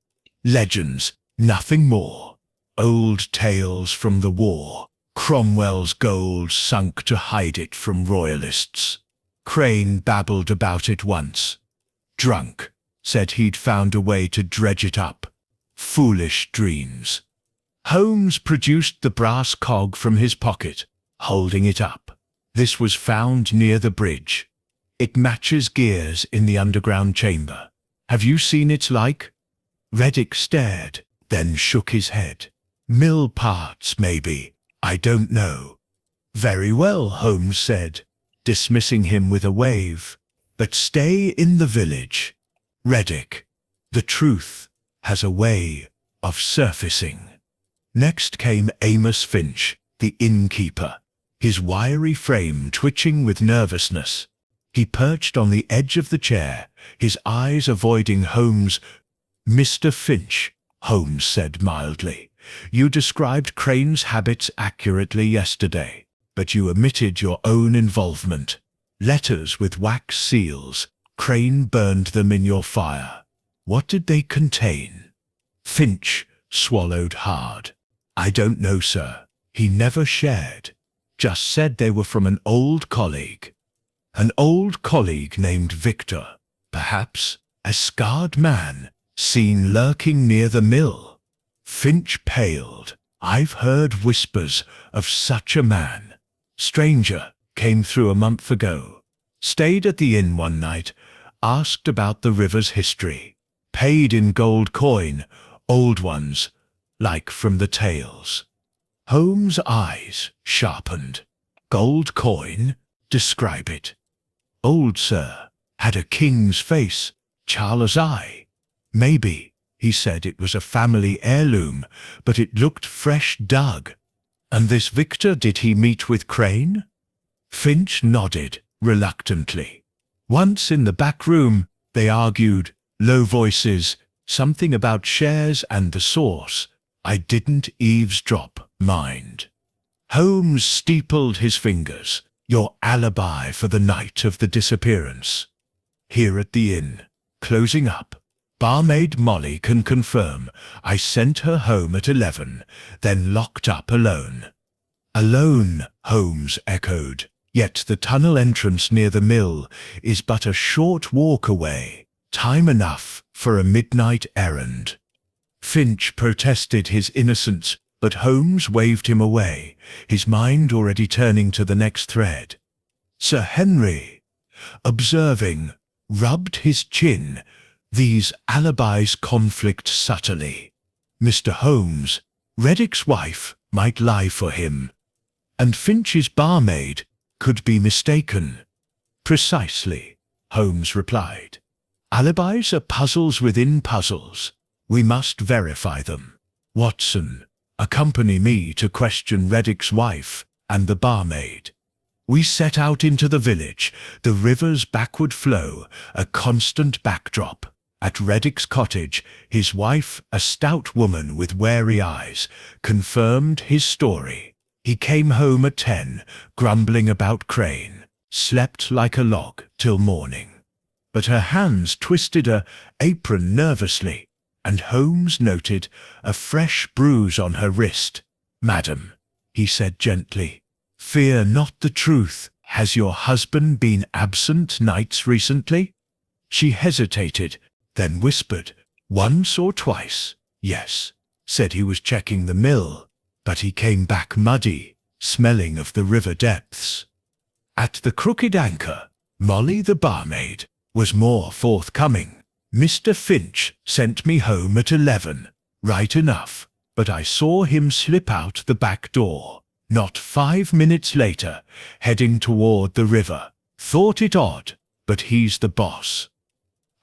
"Legends, nothing more. Old tales from the war. Cromwell's gold sunk to hide it from royalists. Crane babbled about it once. Drunk, said he'd found a way to dredge it up. Foolish dreams." Holmes produced the brass cog from his pocket, holding it up. "This was found near the bridge. It matches gears in the underground chamber. Have you seen its like?" Reddick stared, then shook his head. Mill parts, maybe. I don't know. Very well, Holmes said, dismissing him with a wave. But stay in the village. Reddick, the truth has a way of surfacing. Next came Amos Finch, the innkeeper, his wiry frame twitching with nervousness. He perched on the edge of the chair, his eyes avoiding Holmes. Mr. Finch, Holmes said mildly, you described Crane's habits accurately yesterday, but you omitted your own involvement. Letters with wax seals. Crane burned them in your fire. What did they contain? Finch swallowed hard. I don't know, sir. He never shared. Just said they were from an old colleague. An old colleague named Victor. Perhaps a scarred man seen lurking near the mill. Finch paled. I've heard whispers of such a man. Stranger came through a month ago. Stayed at the inn one night. Asked about the river's history. Paid in gold coin. Old ones, like from the tales. Holmes' eyes sharpened. Gold coin? Describe it. Old, sir. Had a king's face. Charles' eye. Maybe, he said it was a family heirloom, but it looked fresh dug. And this Victor, did he meet with Crane? Finch nodded, reluctantly. Once in the back room, they argued, low voices, something about shares and the source. I didn't eavesdrop, mind. Holmes steepled his fingers. Your alibi for the night of the disappearance. Here at the inn, closing up. Barmaid Molly can confirm. I sent her home at 11, then locked up alone. Alone, Holmes echoed. Yet the tunnel entrance near the mill is but a short walk away. Time enough for a midnight errand. Finch protested his innocence, but Holmes waved him away, his mind already turning to the next thread. Sir Henry, observing, rubbed his chin. These alibis conflict subtly. Mr. Holmes, Reddick's wife, might lie for him. And Finch's barmaid could be mistaken. Precisely, Holmes replied. Alibis are puzzles within puzzles. We must verify them. Watson, accompany me to question Reddick's wife and the barmaid. We set out into the village, the river's backward flow, a constant backdrop. At Reddick's cottage, his wife, a stout woman with wary eyes, confirmed his story. He came home at 10, grumbling about Crane, slept like a log till morning. But her hands twisted her apron nervously, and Holmes noted a fresh bruise on her wrist. Madam, he said gently, fear not the truth. Has your husband been absent nights recently? She hesitated, then whispered, once or twice. Yes, said he was checking the mill, but he came back muddy, smelling of the river depths. At the Crooked Anchor, Molly the barmaid was more forthcoming. Mr. Finch sent me home at 11, right enough, but I saw him slip out the back door, not 5 minutes later, heading toward the river. Thought it odd, but he's the boss.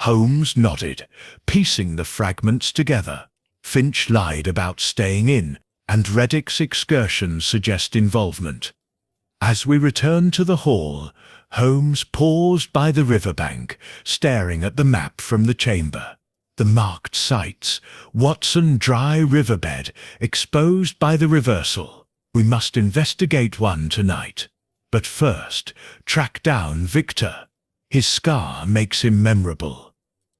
Holmes nodded, piecing the fragments together. Finch lied about staying in, and Reddick's excursions suggest involvement. As we returned to the hall, Holmes paused by the riverbank, staring at the map from the chamber. The marked sites, Watson Dry Riverbed, exposed by the reversal. We must investigate one tonight. But first, track down Victor. His scar makes him memorable.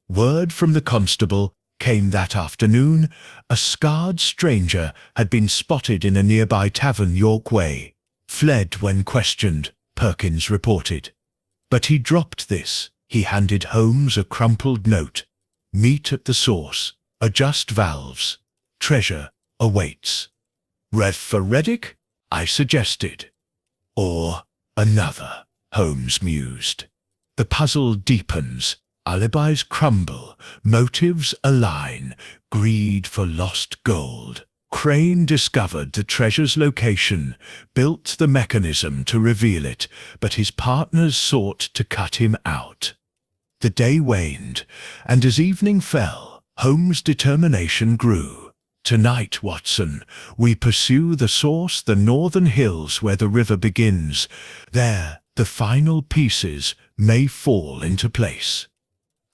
Word from the constable came that afternoon. A scarred stranger had been spotted in a nearby tavern York Way. Fled when questioned, Perkins reported. But he dropped this. He handed Holmes a crumpled note. Meet at the source. Adjust valves. Treasure awaits. Rev for Reddick? I suggested. Or another, Holmes mused. The puzzle deepens. Alibis crumble, motives align, greed for lost gold. Crane discovered the treasure's location, built the mechanism to reveal it, but his partners sought to cut him out. The day waned, and as evening fell, Holmes' determination grew. Tonight, Watson, we pursue the source, the northern hills where the river begins. There, the final pieces may fall into place.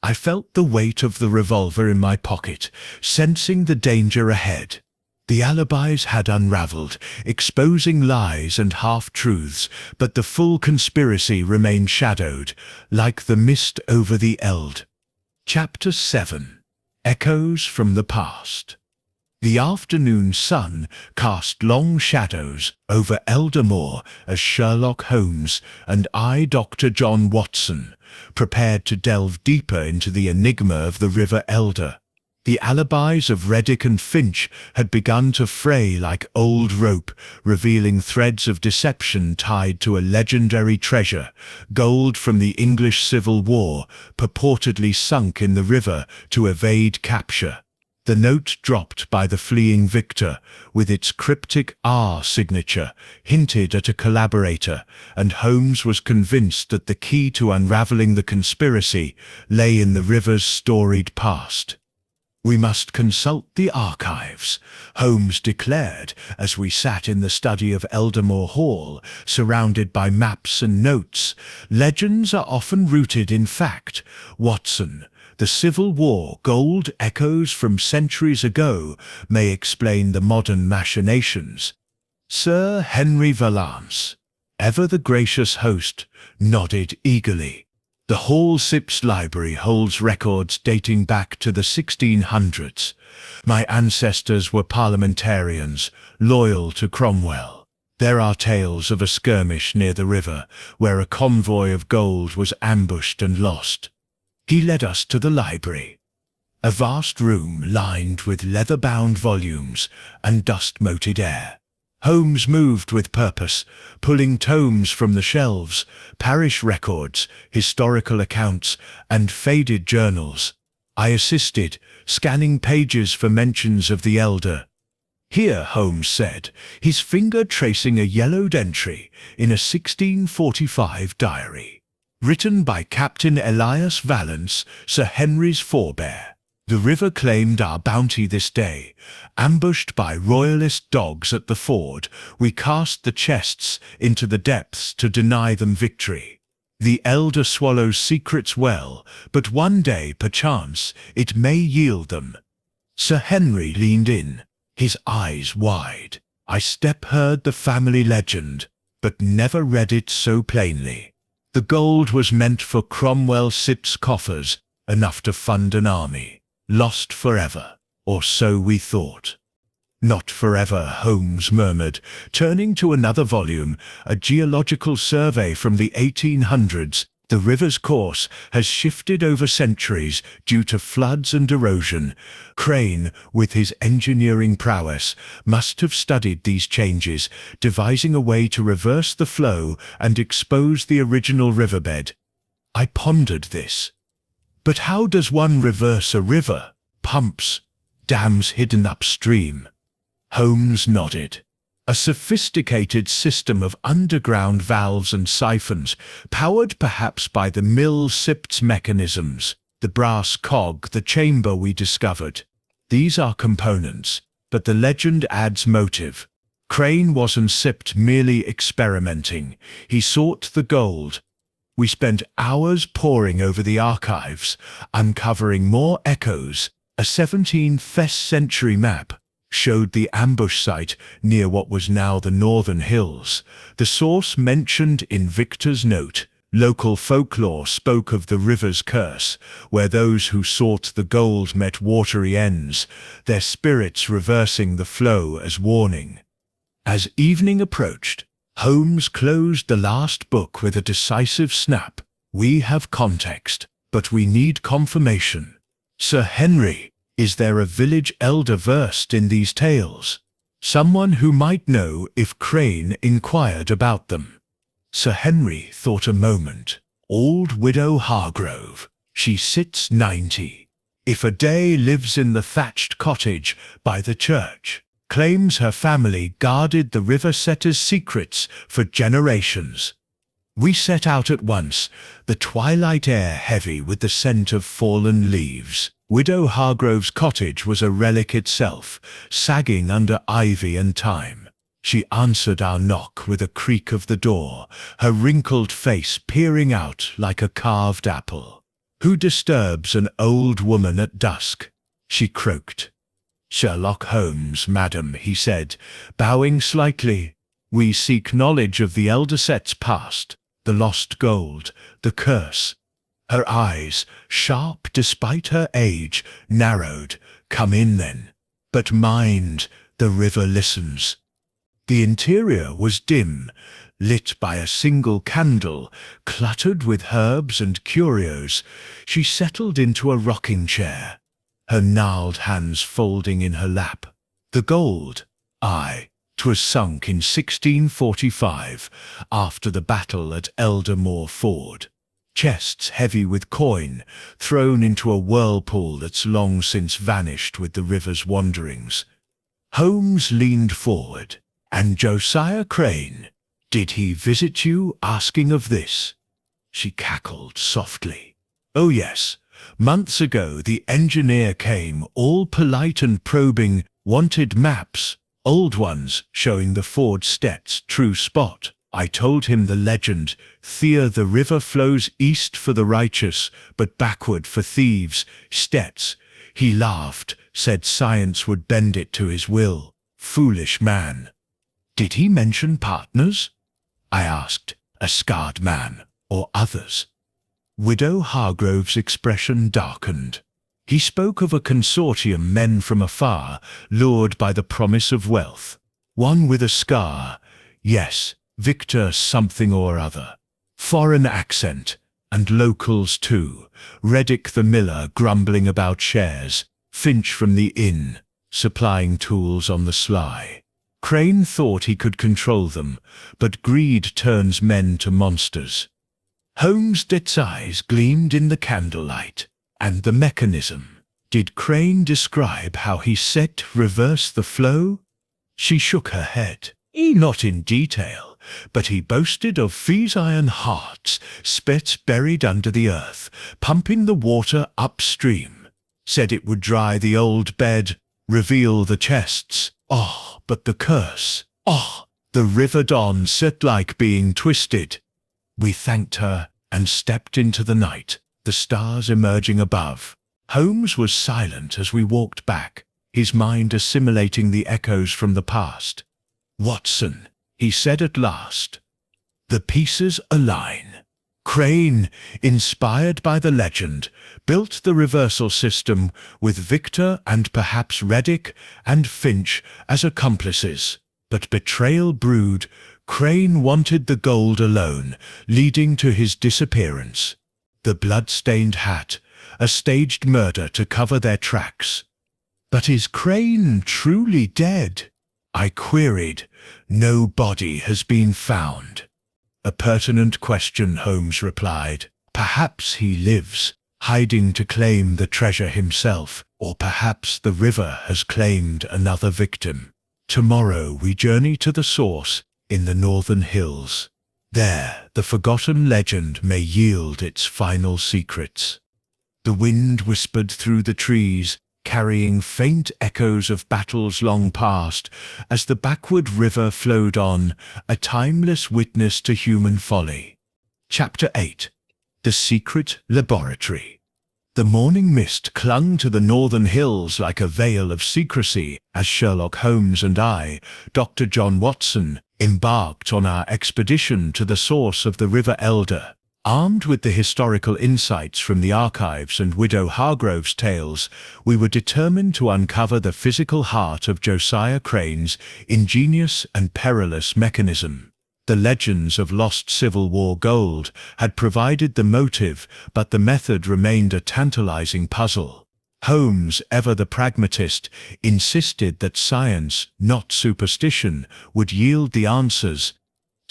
I felt the weight of the revolver in my pocket, sensing the danger ahead. The alibis had unraveled, exposing lies and half-truths, but the full conspiracy remained shadowed, like the mist over the Eld. Chapter 7. Echoes from the Past. The afternoon sun cast long shadows over Elder Moor as Sherlock Holmes and I, Dr. John Watson, prepared to delve deeper into the enigma of the River Elder. The alibis of Reddick and Finch had begun to fray like old rope, revealing threads of deception tied to a legendary treasure, gold from the English Civil War, purportedly sunk in the river to evade capture. The note dropped by the fleeing victor, with its cryptic R signature, hinted at a collaborator, and Holmes was convinced that the key to unraveling the conspiracy lay in the river's storied past. "We must consult the archives," Holmes declared as we sat in the study of Eldermore Hall, surrounded by maps and notes. "Legends are often rooted in fact, Watson. The Civil War gold echoes from centuries ago may explain the modern machinations." Sir Henry Valance, ever the gracious host, nodded eagerly. The Hall Sips Library holds records dating back to the 1600s. My ancestors were parliamentarians, loyal to Cromwell. There are tales of a skirmish near the river, where a convoy of gold was ambushed and lost. He led us to the library, a vast room lined with leather-bound volumes and dust-moted air. Holmes moved with purpose, pulling tomes from the shelves, parish records, historical accounts, and faded journals. I assisted, scanning pages for mentions of the elder. "Here," Holmes said, his finger tracing a yellowed entry in a 1645 diary. "Written by Captain Elias Valance, Sir Henry's forebear. The river claimed our bounty this day. Ambushed by royalist dogs at the ford, we cast the chests into the depths to deny them victory. The elder swallows secrets well, but one day, perchance, it may yield them." Sir Henry leaned in, his eyes wide. I heard the family legend, but never read it so plainly. The gold was meant for Cromwell Sip's coffers, enough to fund an army. Lost forever, or so we thought. "Not forever," Holmes murmured, turning to another volume, a geological survey from the 1800s. "The river's course has shifted over centuries due to floods and erosion. Crane, with his engineering prowess, must have studied these changes, devising a way to reverse the flow and expose the original riverbed." I pondered this. But how does one reverse a river? Pumps, dams hidden upstream. Holmes nodded. A sophisticated system of underground valves and siphons, powered perhaps by the mill Sip's mechanisms, the brass cog, the chamber we discovered. These are components, but the legend adds motive. Crane wasn't Sipt merely experimenting. He sought the gold. We spent hours poring over the archives, uncovering more echoes. A 17th century map showed the ambush site near what was now the Northern Hills. The source mentioned in Victor's note. Local folklore spoke of the river's curse, where those who sought the gold met watery ends, their spirits reversing the flow as warning. As evening approached, Holmes closed the last book with a decisive snap. "We have context, but we need confirmation. Sir Henry, is there a village elder versed in these tales? Someone who might know if Crane inquired about them?" Sir Henry thought a moment. "Old Widow Hargrove. She sits 90. If a day lives in the thatched cottage by the church. Claims her family guarded the river setter's secrets for generations. We set out at once, the twilight air heavy with the scent of fallen leaves. Widow Hargrove's cottage was a relic itself, sagging under ivy and time. She answered our knock with a creak of the door, her wrinkled face peering out like a carved apple. "Who disturbs an old woman at dusk?" she croaked. "Sherlock Holmes, madam," he said, bowing slightly. "We seek knowledge of the elder set's past, the lost gold, the curse." Her eyes, sharp despite her age, narrowed. "Come in then. But mind, the river listens." The interior was dim, lit by a single candle, cluttered with herbs and curios. She settled into a rocking chair, her gnarled hands folding in her lap. "The gold? Aye, 'twas sunk in 1645, after the battle at Eldermore Ford. Chests heavy with coin, thrown into a whirlpool that's long since vanished with the river's wanderings." Holmes leaned forward. "And Josiah Crane, did he visit you asking of this?" She cackled softly. "Oh yes. Months ago the engineer came, all polite and probing, wanted maps, old ones, showing the Ford Stet's true spot. I told him the legend, Thea, the river flows east for the righteous, but backward for thieves, Stet's." He laughed, said science would bend it to his will. Foolish man. "Did he mention partners?" I asked, "a scarred man, or others?" Widow Hargrove's expression darkened. "He spoke of a consortium, men from afar, lured by the promise of wealth. One with a scar, yes, Victor something or other. Foreign accent, and locals too. Reddick the miller grumbling about shares, Finch from the inn, supplying tools on the sly. Crane thought he could control them, but greed turns men to monsters." Holmes' eyes gleamed in the candlelight. "And the mechanism? Did Crane describe how he set reverse the flow?" She shook her head. "Not in detail, but he boasted of Fee's iron hearts, spits buried under the earth, pumping the water upstream. Said it would dry the old bed, reveal the chests. Oh, but the curse! Oh, the river dawn set like being twisted." We thanked her and stepped into the night, the stars emerging above. Holmes was silent as we walked back, his mind assimilating the echoes from the past. "Watson," he said at last, "the pieces align. Crane, inspired by the legend, built the reversal system with Victor and perhaps Reddick and Finch as accomplices. But betrayal brewed. Crane wanted the gold alone, leading to his disappearance. The blood-stained hat, a staged murder to cover their tracks. But is Crane truly dead?" I queried. "No body has been found." "A pertinent question," Holmes replied. "Perhaps he lives, hiding to claim the treasure himself, or perhaps the river has claimed another victim. Tomorrow we journey to the source in the northern hills. There the forgotten legend may yield its final secrets." The wind whispered through the trees, carrying faint echoes of battles long past, as the backward river flowed on, a timeless witness to human folly. Chapter 8. The Secret Laboratory. The morning mist clung to the northern hills like a veil of secrecy as Sherlock Holmes and I, Dr. John Watson, embarked on our expedition to the source of the River Elder. Armed with the historical insights from the archives and Widow Hargrove's tales, we were determined to uncover the physical heart of Josiah Crane's ingenious and perilous mechanism. The legends of lost Civil War gold had provided the motive, but the method remained a tantalizing puzzle. Holmes, ever the pragmatist, insisted that science, not superstition, would yield the answers.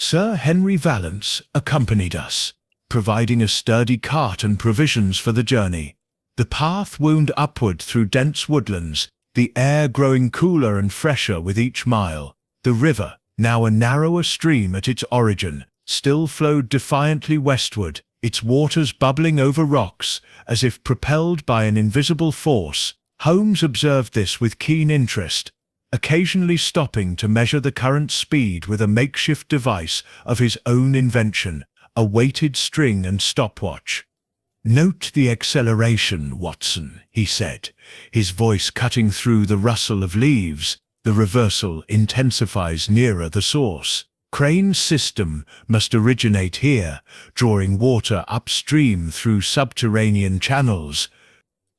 Sir Henry Vallance accompanied us. providing a sturdy cart and provisions for the journey. The path wound upward through dense woodlands, the air growing cooler and fresher with each mile. The river, now a narrower stream at its origin, still flowed defiantly westward, its waters bubbling over rocks, as if propelled by an invisible force. Holmes observed this with keen interest, occasionally stopping to measure the current speed with a makeshift device of his own invention, a weighted string and stopwatch. "Note the acceleration, Watson," he said, his voice cutting through the rustle of leaves. "The reversal intensifies nearer the source. Crane's system must originate here, drawing water upstream through subterranean channels."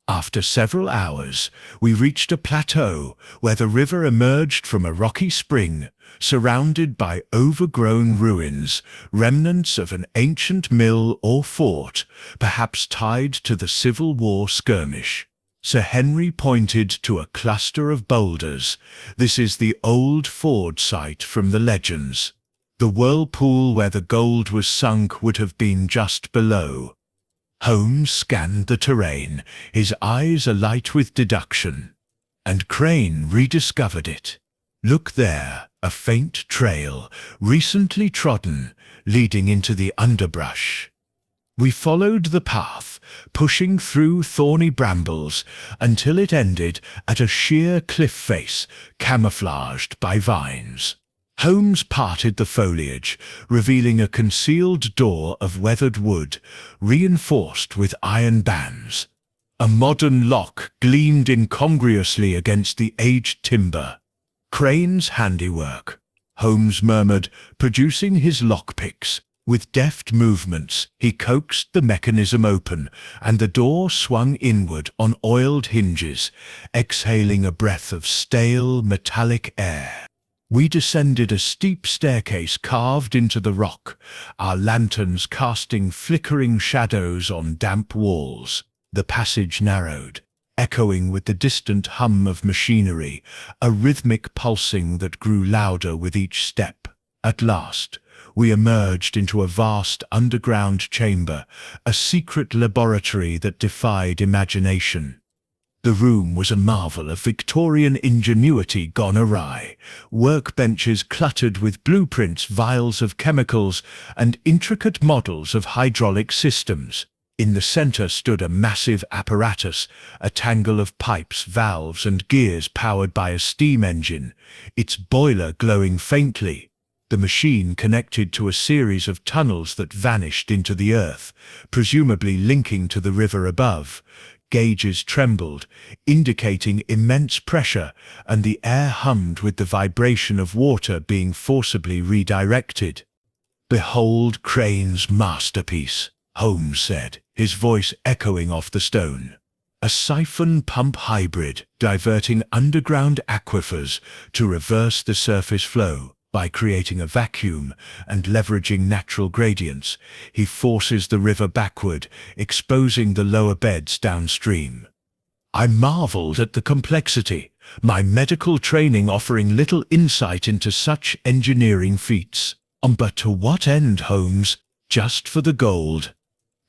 After several hours, we reached a plateau where the river emerged from a rocky spring, surrounded by overgrown ruins, remnants of an ancient mill or fort, perhaps tied to the Civil War skirmish. Sir Henry pointed to a cluster of boulders. "This is the old ford site from the legends. The whirlpool where the gold was sunk would have been just below." Holmes scanned the terrain, his eyes alight with deduction. "And Crane rediscovered it. Look there, a faint trail, recently trodden, leading into the underbrush." We followed the path, pushing through thorny brambles, until it ended at a sheer cliff face, camouflaged by vines. Holmes parted the foliage, revealing a concealed door of weathered wood, reinforced with iron bands. A modern lock gleamed incongruously against the aged timber. "Crane's handiwork," Holmes murmured, producing his lockpicks. With deft movements, he coaxed the mechanism open, and the door swung inward on oiled hinges, exhaling a breath of stale, metallic air. We descended a steep staircase carved into the rock, our lanterns casting flickering shadows on damp walls. The passage narrowed, echoing with the distant hum of machinery, a rhythmic pulsing that grew louder with each step. At last, we emerged into a vast underground chamber, a secret laboratory that defied imagination. The room was a marvel of Victorian ingenuity gone awry, workbenches cluttered with blueprints, vials of chemicals, and intricate models of hydraulic systems. In the center stood a massive apparatus, a tangle of pipes, valves, and gears powered by a steam engine, its boiler glowing faintly. The machine connected to a series of tunnels that vanished into the earth, presumably linking to the river above. Gauges trembled, indicating immense pressure, and the air hummed with the vibration of water being forcibly redirected. "Behold Crane's masterpiece," Holmes said, his voice echoing off the stone. "A siphon pump hybrid, diverting underground aquifers to reverse the surface flow. By creating a vacuum and leveraging natural gradients, he forces the river backward, exposing the lower beds downstream." I marveled at the complexity, my medical training offering little insight into such engineering feats. "But to what end, Holmes? Just for the gold?"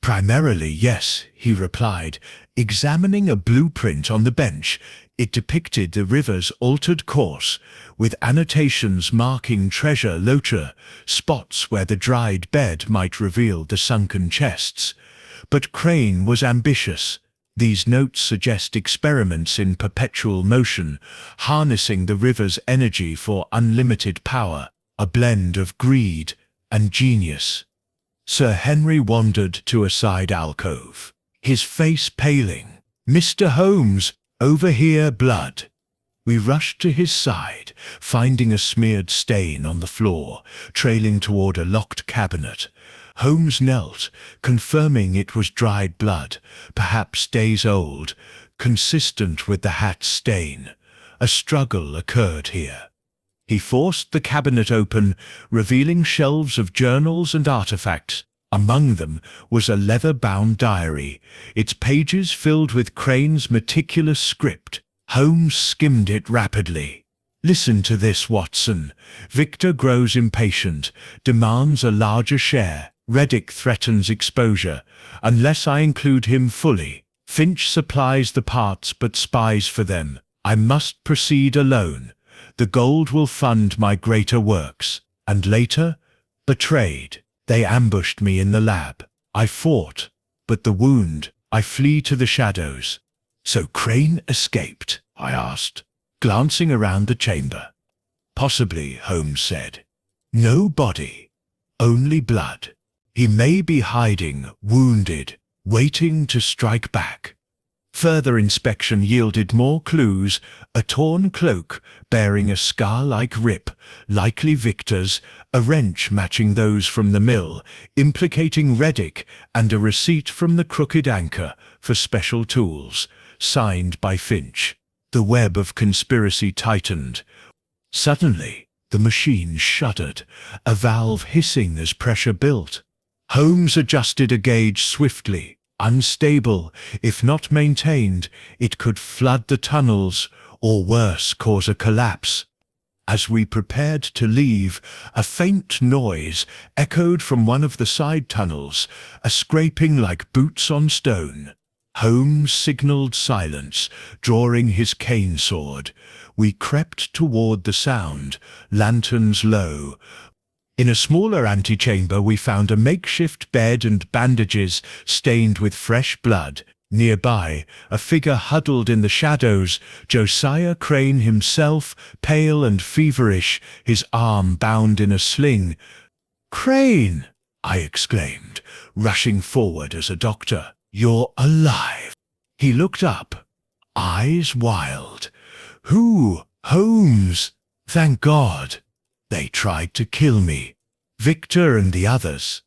"Primarily, yes," he replied, examining a blueprint on the bench. It depicted the river's altered course, with annotations marking treasure locher, spots where the dried bed might reveal the sunken chests. But Crane was ambitious. These notes suggest experiments in perpetual motion, harnessing the river's energy for unlimited power, a blend of greed and genius. Sir Henry wandered to a side alcove, his face paling. "Mr. Holmes, over here, blood." We rushed to his side, finding a smeared stain on the floor, trailing toward a locked cabinet. Holmes knelt, confirming it was dried blood, perhaps days old, consistent with the hat's stain. A struggle occurred here. He forced the cabinet open, revealing shelves of journals and artifacts. Among them was a leather-bound diary, its pages filled with Crane's meticulous script. Holmes skimmed it rapidly. "Listen to this, Watson. Victor grows impatient, demands a larger share. Reddick threatens exposure, unless I include him fully. Finch supplies the parts but spies for them. I must proceed alone. The gold will fund my greater works. And later, betrayed. They ambushed me in the lab. I fought, but the wound, I flee to the shadows. So Crane escaped, I asked, glancing around the chamber. Possibly, Holmes said. No body, only blood. He may be hiding, wounded, waiting to strike back. Further inspection yielded more clues: a torn cloak bearing a scar-like rip, likely Victor's, a wrench matching those from the mill, implicating Reddick, and a receipt from the Crooked Anchor for special tools, signed by Finch. The web of conspiracy tightened. Suddenly, the machine shuddered, a valve hissing as pressure built. Holmes adjusted a gauge swiftly. Unstable, if not maintained, it could flood the tunnels, or worse, cause a collapse. As we prepared to leave, a faint noise echoed from one of the side tunnels, a scraping like boots on stone. Holmes signalled silence, drawing his cane sword. We crept toward the sound, lanterns low. In a smaller antechamber we found a makeshift bed and bandages stained with fresh blood. Nearby, a figure huddled in the shadows, Josiah Crane himself, pale and feverish, his arm bound in a sling. "Crane!" I exclaimed, rushing forward as a doctor. "You're alive!" He looked up, eyes wild. "Who? Holmes? Thank God! They tried to kill me. Victor and the others.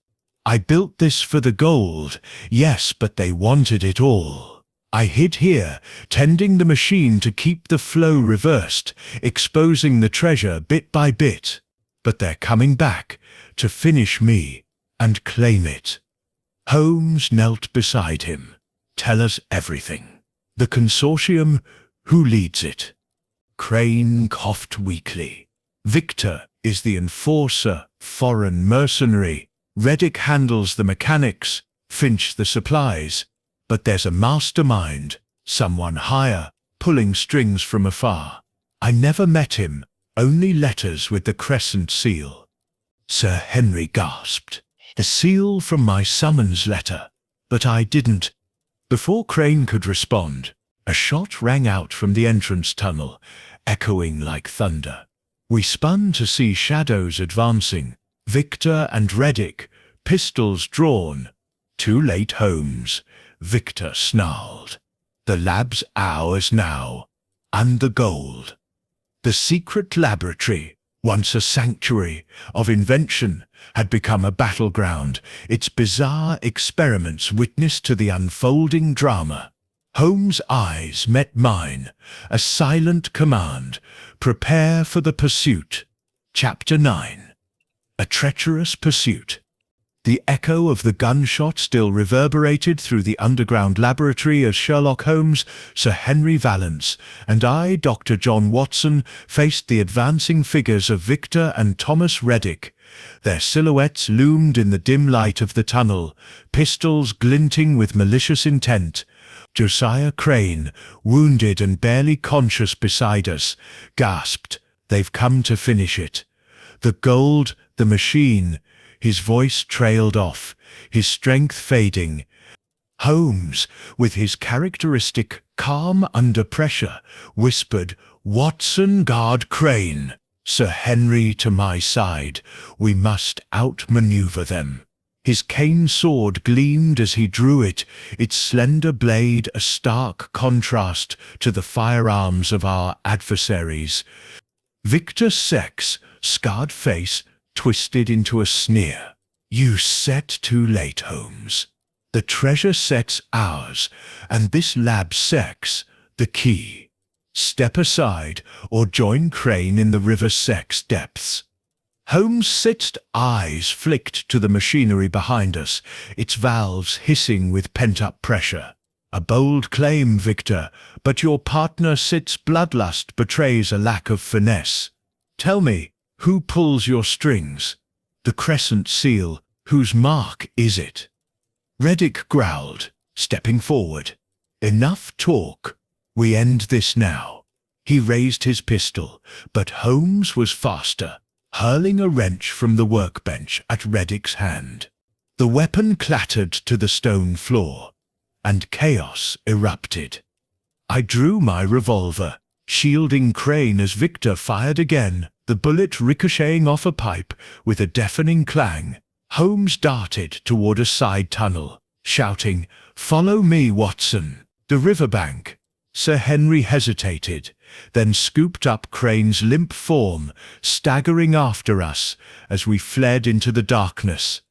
I built this for the gold, yes, but they wanted it all. I hid here, tending the machine to keep the flow reversed, exposing the treasure bit by bit. But they're coming back, to finish me, and claim it." Holmes knelt beside him. "Tell us everything. The consortium, who leads it?" Crane coughed weakly. "Victor is the enforcer, foreign mercenary. Reddick handles the mechanics, Finch the supplies. But there's a mastermind, someone higher, pulling strings from afar. I never met him, only letters with the crescent seal." Sir Henry gasped. "The seal from my summons letter. But I didn't." Before Crane could respond, a shot rang out from the entrance tunnel, echoing like thunder. We spun to see shadows advancing, Victor and Reddick, pistols drawn. "Too late, Holmes," Victor snarled. "The lab's ours now, and the gold." The secret laboratory, once a sanctuary of invention, had become a battleground, its bizarre experiments witness to the unfolding drama. Holmes' eyes met mine, a silent command: "Prepare for the pursuit." Chapter 9. A treacherous pursuit. The echo of the gunshot still reverberated through the underground laboratory as Sherlock Holmes, Sir Henry Vallance, and I, Dr. John Watson, faced the advancing figures of Victor and Thomas Reddick. Their silhouettes loomed in the dim light of the tunnel, pistols glinting with malicious intent. Josiah Crane, wounded and barely conscious beside us, gasped, "They've come to finish it. The gold, the machine." His voice trailed off, his strength fading. Holmes, with his characteristic calm under pressure, whispered, "Watson, guard Crane." Sir Henry to my side. "We must outmaneuver them." His cane sword gleamed as he drew it, its slender blade a stark contrast to the firearms of our adversaries. Victor's sex, scarred face, twisted into a sneer. "You set too late, Holmes. The treasure set's ours, and this lab's sex, the key. Step aside, or join Crane in the river sex depths." Holmes' sixth eyes flicked to the machinery behind us, its valves hissing with pent-up pressure. "A bold claim, Victor, but your partner Sit's bloodlust betrays a lack of finesse. Tell me, who pulls your strings?" "The crescent seal," Whose mark is it? Reddick growled, stepping forward. Enough talk. We end this now. He raised his pistol, but Holmes was faster, hurling a wrench from the workbench at Reddick's hand. The weapon clattered to the stone floor, and chaos erupted. I drew my revolver, shielding Crane as Victor fired again, the bullet ricocheting off a pipe with a deafening clang. Holmes darted toward a side tunnel, shouting, "Follow me, Watson." The riverbank. Sir Henry hesitated, then scooped up Crane's limp form, staggering after us as we fled into the darkness.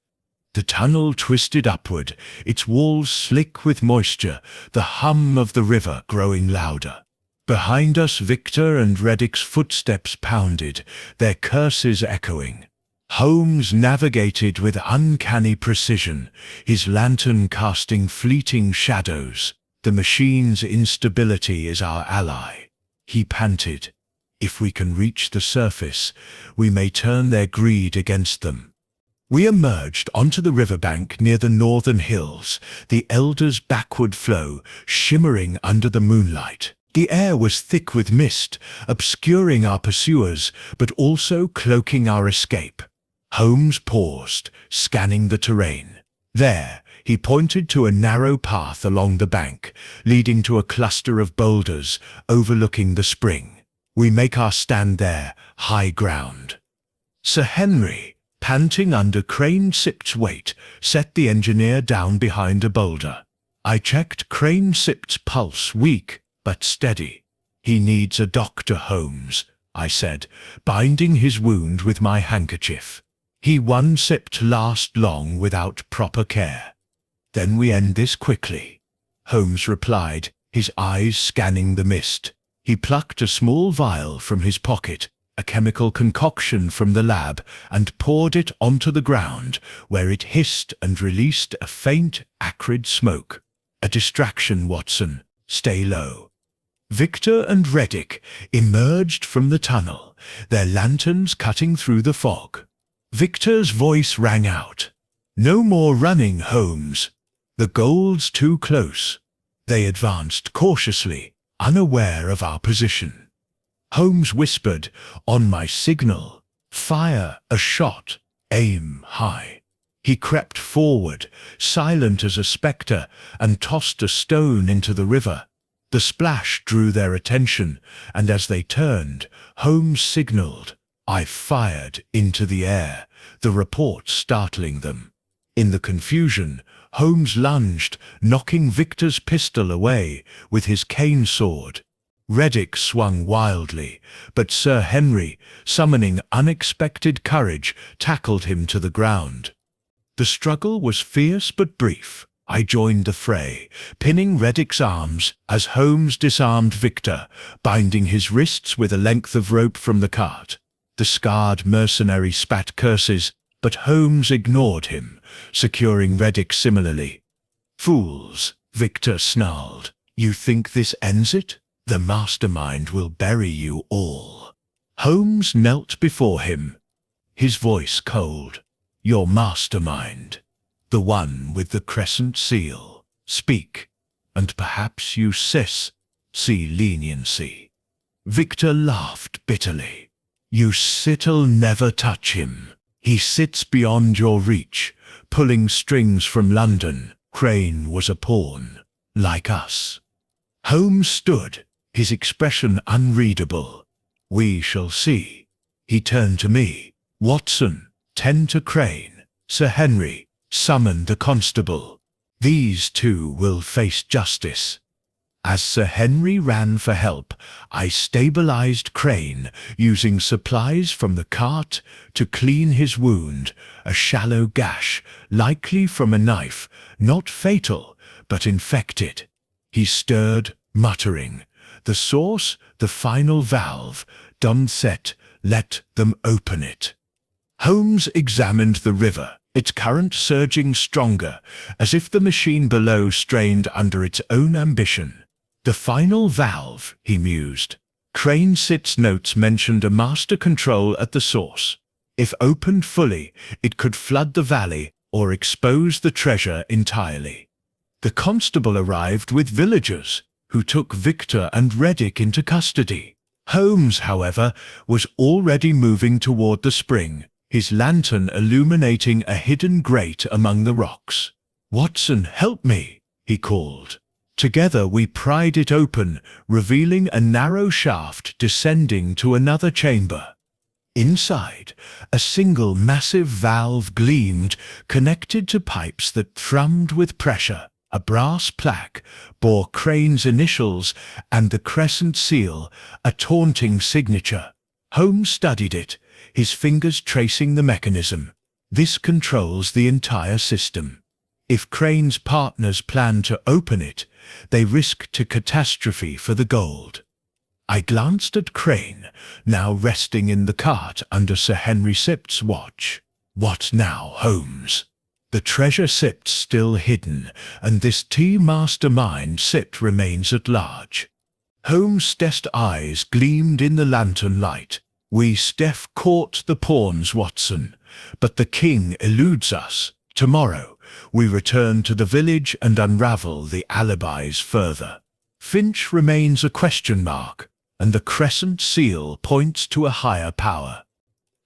The tunnel twisted upward, its walls slick with moisture, the hum of the river growing louder. Behind us Victor and Reddick's footsteps pounded, their curses echoing. Holmes navigated with uncanny precision, his lantern casting fleeting shadows. The machine's instability is our ally, he panted. If we can reach the surface, we may turn their greed against them. We emerged onto the riverbank near the northern hills, the Elder's backward flow shimmering under the moonlight. The air was thick with mist, obscuring our pursuers, but also cloaking our escape. Holmes paused, scanning the terrain. There, he pointed to a narrow path along the bank, leading to a cluster of boulders overlooking the spring. We make our stand there, high ground. Sir Henry, panting under Crane-Sipt's weight, set the engineer down behind a boulder. I checked Crane-Sipt's pulse, weak but steady. "He needs a doctor, Holmes," I said, binding his wound with my handkerchief. "He won't Sipt last long without proper care." "Then we end this quickly," Holmes replied, his eyes scanning the mist. He plucked a small vial from his pocket, a chemical concoction from the lab, and poured it onto the ground, where it hissed and released a faint, acrid smoke. "A distraction, Watson. Stay low." Victor and Reddick emerged from the tunnel, their lanterns cutting through the fog. Victor's voice rang out. "No more running, Holmes. The goal's too close." They advanced cautiously, unaware of our position. Holmes whispered, "On my signal, fire a shot, aim high." He crept forward, silent as a spectre, and tossed a stone into the river. The splash drew their attention, and as they turned, Holmes signaled. I fired into the air, the report startling them. In the confusion, Holmes lunged, knocking Victor's pistol away with his cane sword. Reddick swung wildly, but Sir Henry, summoning unexpected courage, tackled him to the ground. The struggle was fierce but brief. I joined the fray, pinning Reddick's arms as Holmes disarmed Victor, binding his wrists with a length of rope from the cart. The scarred mercenary spat curses, but Holmes ignored him, securing Reddick similarly. "Fools," Victor snarled. "You think this ends it? The mastermind will bury you all." Holmes knelt before him, his voice cold. "Your mastermind. The one with the crescent seal. Speak, and perhaps you see leniency." Victor laughed bitterly. "You sit'll never touch him. He sits beyond your reach, pulling strings from London. Crane was a pawn, like us." Holmes stood, his expression unreadable. "We shall see." He turned to me. "Watson, tend to Crane. Sir Henry, summon the constable. These two will face justice." As Sir Henry ran for help, I stabilized Crane, using supplies from the cart to clean his wound, a shallow gash, likely from a knife, not fatal, but infected. He stirred, muttering, "The source, the final valve, done set, let them open it." Holmes examined the river, its current surging stronger, as if the machine below strained under its own ambition. "The final valve," he mused. Crane-Sipt's notes mentioned a master control at the source. If opened fully, it could flood the valley, or expose the treasure entirely. The constable arrived with villagers, who took Victor and Reddick into custody. Holmes, however, was already moving toward the spring, his lantern illuminating a hidden grate among the rocks. "Watson, help me," he called. Together we pried it open, revealing a narrow shaft descending to another chamber. Inside, a single massive valve gleamed, connected to pipes that thrummed with pressure. A brass plaque bore Crane's initials and the crescent seal, a taunting signature. Holmes studied it, his fingers tracing the mechanism. "This controls the entire system. If Crane's partners plan to open it, they risk to catastrophe for the gold." I glanced at Crane, now resting in the cart under Sir Henry Sipt's watch. "What now, Holmes?" "The treasure Sipt's still hidden, and this mastermind Sipt remains at large." Holmes' test eyes gleamed in the lantern light. "We Steph caught the pawns, Watson, but the king eludes us. Tomorrow, we return to the village and unravel the alibis further. Finch remains a question mark, and the crescent seal points to a higher power."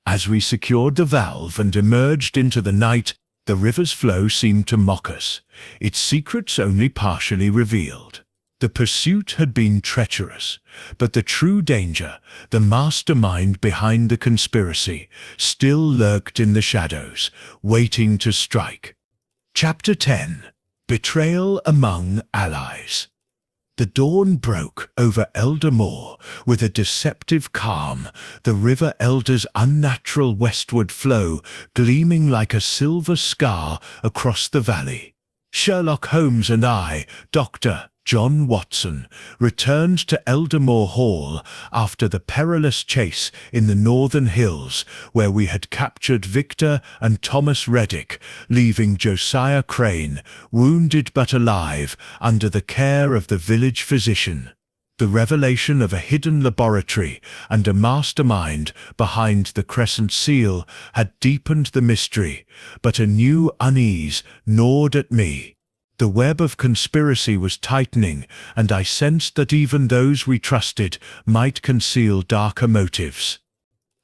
As we secured the valve and emerged into the night, the river's flow seemed to mock us, its secrets only partially revealed. The pursuit had been treacherous, but the true danger, the mastermind behind the conspiracy, still lurked in the shadows, waiting to strike. Chapter 10. Betrayal Among Allies. The dawn broke over Elder Moor with a deceptive calm, the River Elder's unnatural westward flow gleaming like a silver scar across the valley. Sherlock Holmes and I, Dr. John Watson, returned to Eldermore Hall after the perilous chase in the northern hills, where we had captured Victor and Thomas Reddick, leaving Josiah Crane, wounded but alive, under the care of the village physician. The revelation of a hidden laboratory and a mastermind behind the crescent seal had deepened the mystery, but a new unease gnawed at me. The web of conspiracy was tightening, and I sensed that even those we trusted might conceal darker motives.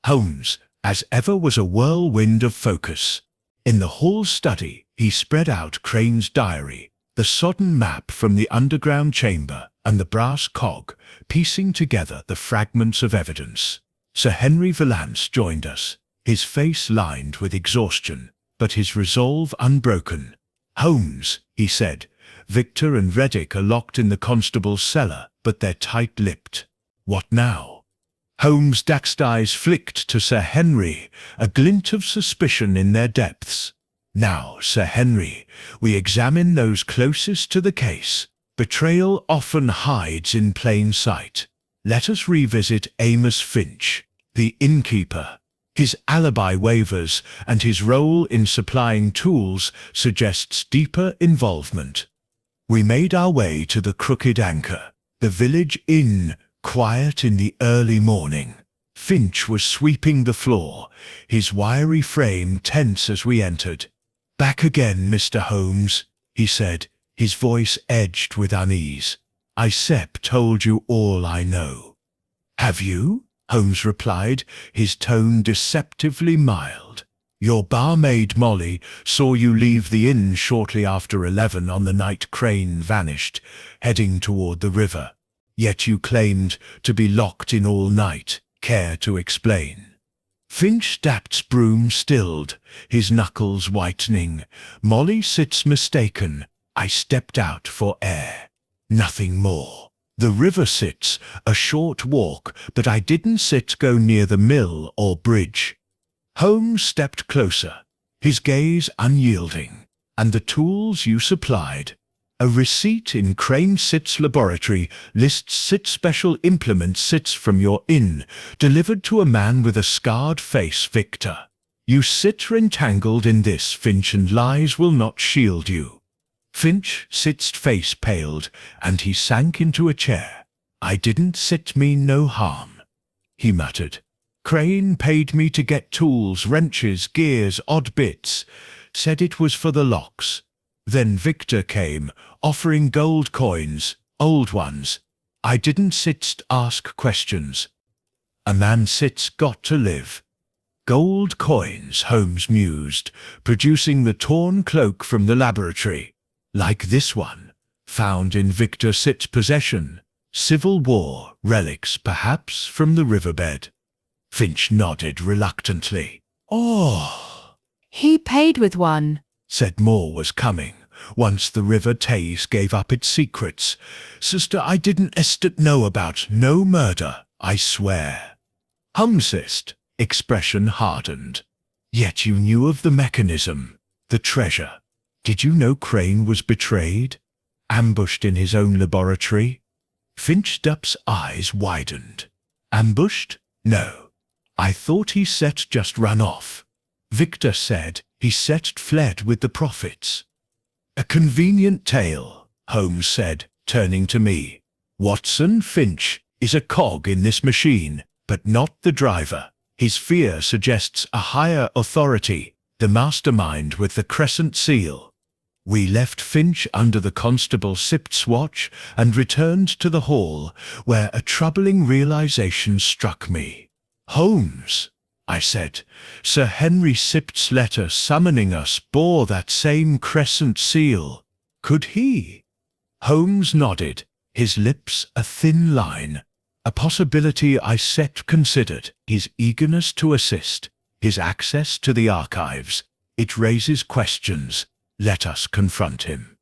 Holmes, as ever, was a whirlwind of focus. In the hall study, he spread out Crane's diary, the sodden map from the underground chamber, and the brass cog, piecing together the fragments of evidence. Sir Henry Valance joined us, his face lined with exhaustion, but his resolve unbroken. "Holmes," he said, "Victor and Reddick are locked in the constable's cellar, but they're tight-lipped. What now?" Holmes' daxed eyes flicked to Sir Henry, a glint of suspicion in their depths. "Now, Sir Henry, we examine those closest to the case. Betrayal often hides in plain sight. Let us revisit Amos Finch, the innkeeper. His alibi wavers, and his role in supplying tools suggests deeper involvement." We made our way to the Crooked Anchor, the village inn, quiet in the early morning. Finch was sweeping the floor, his wiry frame tense as we entered. "Back again, Mr. Holmes," he said, his voice edged with unease. "Sep told you all I know." "Have you?" Holmes replied, his tone deceptively mild. "Your barmaid Molly saw you leave the inn shortly after 11 on the night Crane vanished, heading toward the river. Yet you claimed to be locked in all night. Care to explain?" Finch Dapt's broom stilled, his knuckles whitening. "Molly sits mistaken. I stepped out for air. Nothing more. The river sits a short walk, but I didn't go near the mill or bridge." Holmes stepped closer, his gaze unyielding. "And the tools you supplied? A receipt in Crane Sit's laboratory lists Sit special implement Sits from your inn, delivered to a man with a scarred face, Victor. You Sit are entangled in this, Finch, and lies will not shield you." Finch Sit's face paled, and he sank into a chair. "I didn't Sit mean no harm," he muttered. "Crane paid me to get tools, wrenches, gears, odd bits. said it was for the locks. Then Victor came, offering gold coins, old ones. I didn't sit ask questions. A man sit's got to live. Gold coins, Holmes mused, producing the torn cloak from the laboratory. Like this one, found in Victor Sit's possession. Civil War relics, perhaps, from the riverbed. Finch nodded reluctantly. Oh, He paid with one. said more was coming. Once the River Thames gave up its secrets. Sister, I didn't know about no murder, I swear. Humsist, expression hardened. Yet you knew of the mechanism, the treasure. Did you know Crane was betrayed? Ambushed in his own laboratory? Finch Dupp's eyes widened. Ambushed? No. I thought he set just run off. Victor said he set fled with the profits. A convenient tale, Holmes said, turning to me. Watson Finch is a cog in this machine, but not the driver. His fear suggests a higher authority, the mastermind with the crescent seal. We left Finch under the constable Sipt's watch and returned to the hall, where a troubling realization struck me. Holmes, I said, Sir Henry Sipt's letter summoning us bore that same crescent seal. Could he? Holmes nodded, his lips a thin line. A possibility I considered. His eagerness to assist, his access to the archives. It raises questions. Let us confront him.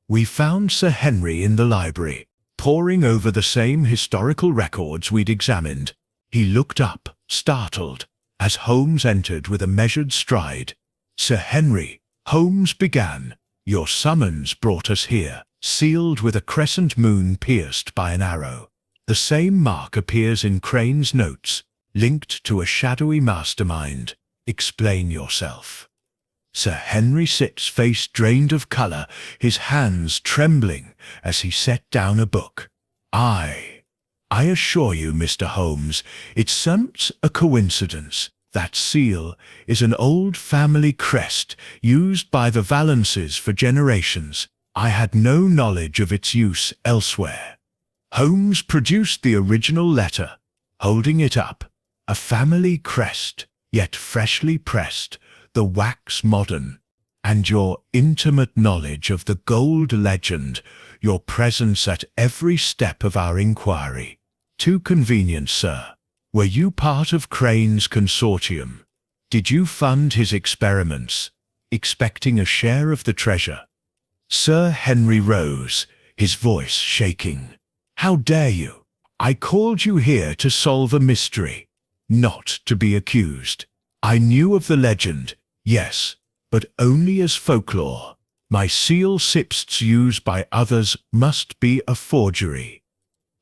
We found Sir Henry in the library, poring over the same historical records we'd examined. He looked up, startled, as Holmes entered with a measured stride. Sir Henry, Holmes began, your summons brought us here, sealed with a crescent moon pierced by an arrow. The same mark appears in Crane's notes, linked to a shadowy mastermind. Explain yourself. Sir Henry Sit's face drained of colour, his hands trembling as he set down a book. I assure you, Mr. Holmes, it's a coincidence. That seal is an old family crest used by the Valances for generations. I had no knowledge of its use elsewhere. Holmes produced the original letter, holding it up. A family crest, yet freshly pressed, the wax modern. And your intimate knowledge of the gold legend, your presence at every step of our inquiry. Too convenient, sir. Were you part of Crane's consortium? Did you fund his experiments, expecting a share of the treasure? Sir Henry rose, his voice shaking. How dare you? I called you here to solve a mystery, not to be accused. I knew of the legend, yes, but only as folklore. My seal Sipt's used by others must be a forgery.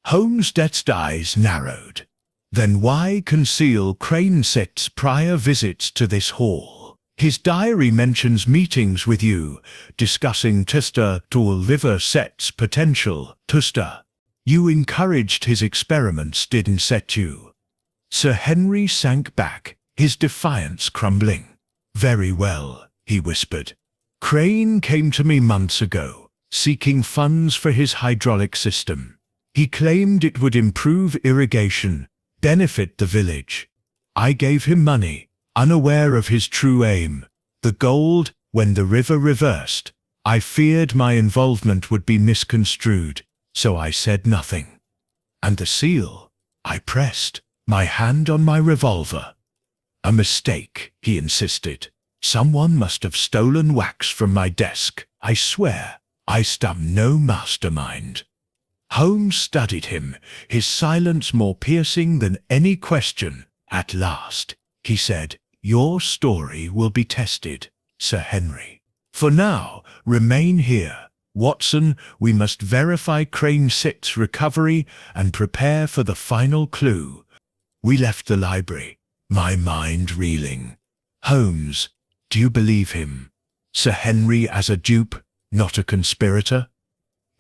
Holmes's eyes narrowed. Then why conceal Crane Sit's prior visits to this hall? His diary mentions meetings with you, discussing Doyle River Sit's potential. You encouraged his experiments, didn't you? Sir Henry sank back, his defiance crumbling. Very well, he whispered. Crane came to me months ago, seeking funds for his hydraulic system. He claimed it would improve irrigation, benefit the village. I gave him money, unaware of his true aim, the gold. When the river reversed, I feared my involvement would be misconstrued, so I said nothing. And the seal? I pressed, my hand on my revolver. A mistake, he insisted. Someone must have stolen wax from my desk. I swear, I am no mastermind. Holmes studied him, his silence more piercing than any question. At last, he said, your story will be tested, Sir Henry. For now, remain here. Watson, we must verify Crane Sit's recovery and prepare for the final clue. We left the library, my mind reeling. Holmes, do you believe him? Sir Henry as a dupe, not a conspirator?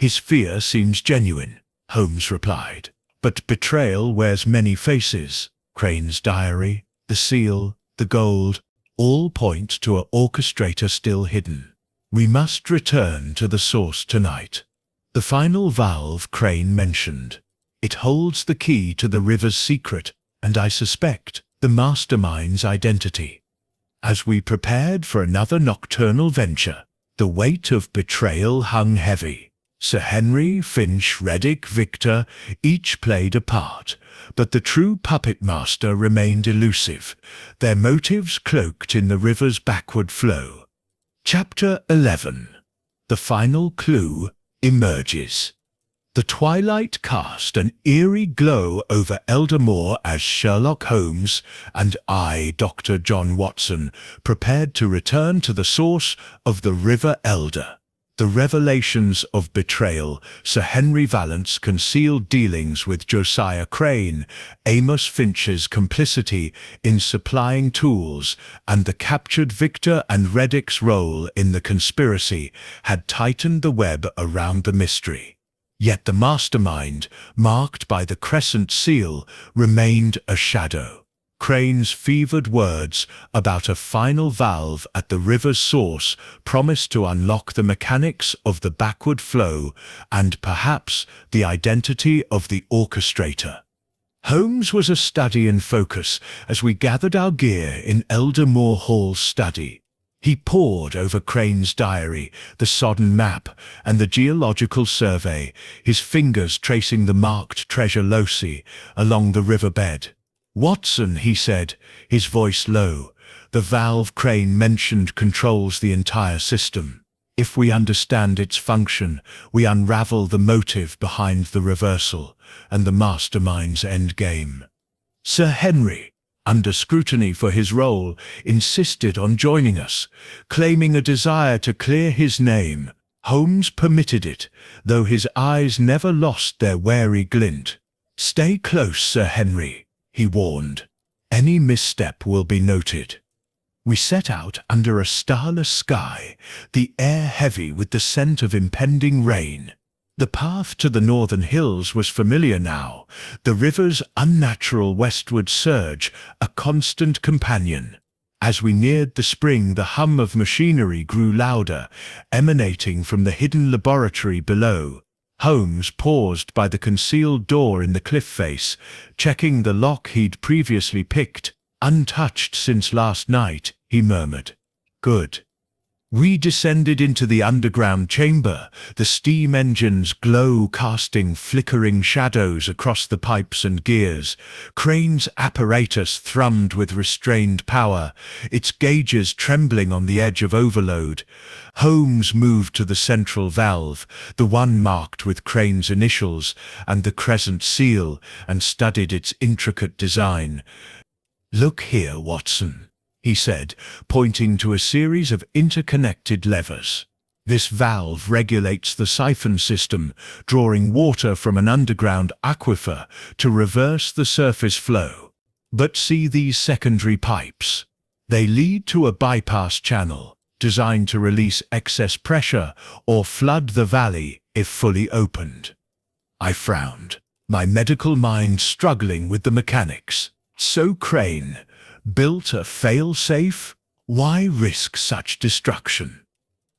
His fear seems genuine, Holmes replied. But betrayal wears many faces. Crane's diary, the seal, the gold, all point to an orchestrator still hidden. We must return to the source tonight. The final valve Crane mentioned. It holds the key to the river's secret, and I suspect the mastermind's identity. As we prepared for another nocturnal venture, the weight of betrayal hung heavy. Sir Henry, Finch, Reddick, Victor, each played a part, but the true puppet master remained elusive, their motives cloaked in the river's backward flow. Chapter 11. The final clue emerges. The twilight cast an eerie glow over Elder Moor as Sherlock Holmes and I, Dr. John Watson, prepared to return to the source of the River Elder. The revelations of betrayal, Sir Henry Vallant's concealed dealings with Josiah Crane, Amos Finch's complicity in supplying tools, and the captured Victor and Reddick's role in the conspiracy had tightened the web around the mystery. Yet the mastermind, marked by the crescent seal, remained a shadow. Crane's fevered words about a final valve at the river's source promised to unlock the mechanics of the backward flow and perhaps the identity of the orchestrator. Holmes was a study in focus as we gathered our gear in Elder Moor Hall's study. He pored over Crane's diary, the sodden map, and the geological survey, his fingers tracing the marked treasure loci along the riverbed. "Watson," he said, his voice low, "the valve Crane mentioned controls the entire system. If we understand its function, we unravel the motive behind the reversal and the mastermind's endgame." Sir Henry, under scrutiny for his role, insisted on joining us, claiming a desire to clear his name. Holmes permitted it, though his eyes never lost their wary glint. "Stay close, Sir Henry," he warned. "Any misstep will be noted." We set out under a starless sky, the air heavy with the scent of impending rain. The path to the northern hills was familiar now, the river's unnatural westward surge a constant companion. As we neared the spring, the hum of machinery grew louder, emanating from the hidden laboratory below. Holmes paused by the concealed door in the cliff face, checking the lock he'd previously picked. "Untouched since last night," he murmured. "Good." We descended into the underground chamber, the steam engine's glow casting flickering shadows across the pipes and gears. Crane's apparatus thrummed with restrained power, its gauges trembling on the edge of overload. Holmes moved to the central valve, the one marked with Crane's initials and the crescent seal, and studied its intricate design. "Look here, Watson," he said, pointing to a series of interconnected levers. "This valve regulates the siphon system, drawing water from an underground aquifer to reverse the surface flow. But see these secondary pipes? They lead to a bypass channel, designed to release excess pressure or flood the valley if fully opened." I frowned, my medical mind struggling with the mechanics. So Crane built a fail-safe? Why risk such destruction?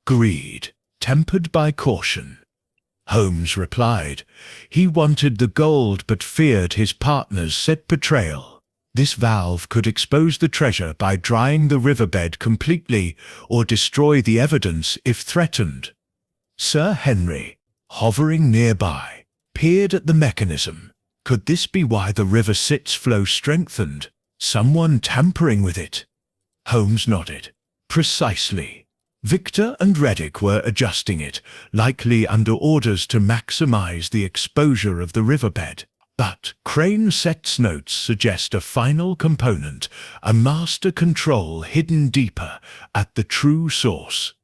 Greed, tempered by caution. Holmes replied. He wanted the gold but feared his partner's set betrayal. This valve could expose the treasure by drying the riverbed completely or destroy the evidence if threatened. Sir Henry, hovering nearby, peered at the mechanism. Could this be why the river sits flow strengthened? Someone tampering with it? Holmes nodded. Precisely. Victor and Reddick were adjusting it, likely under orders to maximize the exposure of the riverbed. But Crane-Sett's notes suggest a final component, a master control hidden deeper at the true source.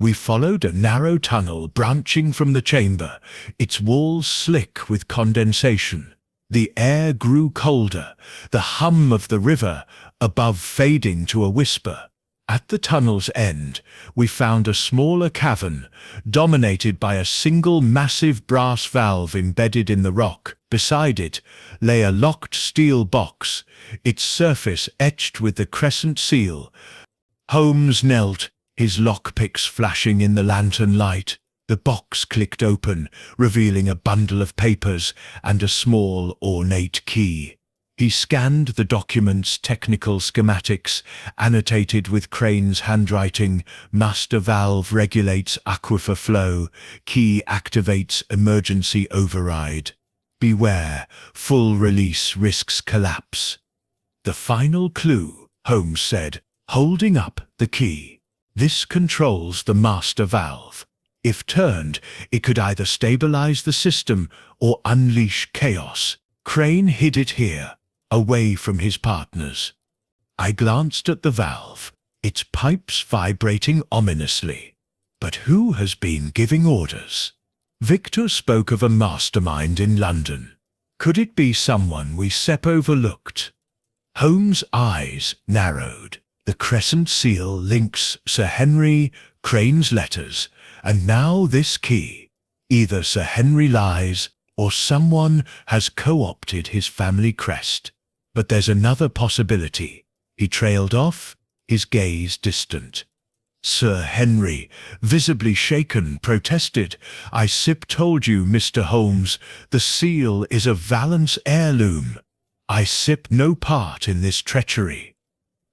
We followed a narrow tunnel branching from the chamber, its walls slick with condensation. The air grew colder, the hum of the river above fading to a whisper. At the tunnel's end, we found a smaller cavern, dominated by a single massive brass valve embedded in the rock. Beside it lay a locked steel box, its surface etched with the crescent seal. Holmes knelt, his lockpicks flashing in the lantern light. The box clicked open, revealing a bundle of papers and a small, ornate key. He scanned the document's technical schematics, annotated with Crane's handwriting. Master valve regulates aquifer flow. Key activates emergency override. Beware, full release risks collapse. The final clue, Holmes said, holding up the key. This controls the master valve. If turned, it could either stabilize the system or unleash chaos. Crane hid it here, away from his partners. I glanced at the valve, its pipes vibrating ominously. But who has been giving orders? Victor spoke of a mastermind in London. Could it be someone we overlooked? Holmes' eyes narrowed. The crescent seal links Sir Henry, Crane's letters, and now this key. Either Sir Henry lies, or someone has co-opted his family crest. But there's another possibility. He trailed off, his gaze distant. Sir Henry, visibly shaken, protested. "I told you, Mr. Holmes, the seal is a Valence heirloom. I no part in this treachery."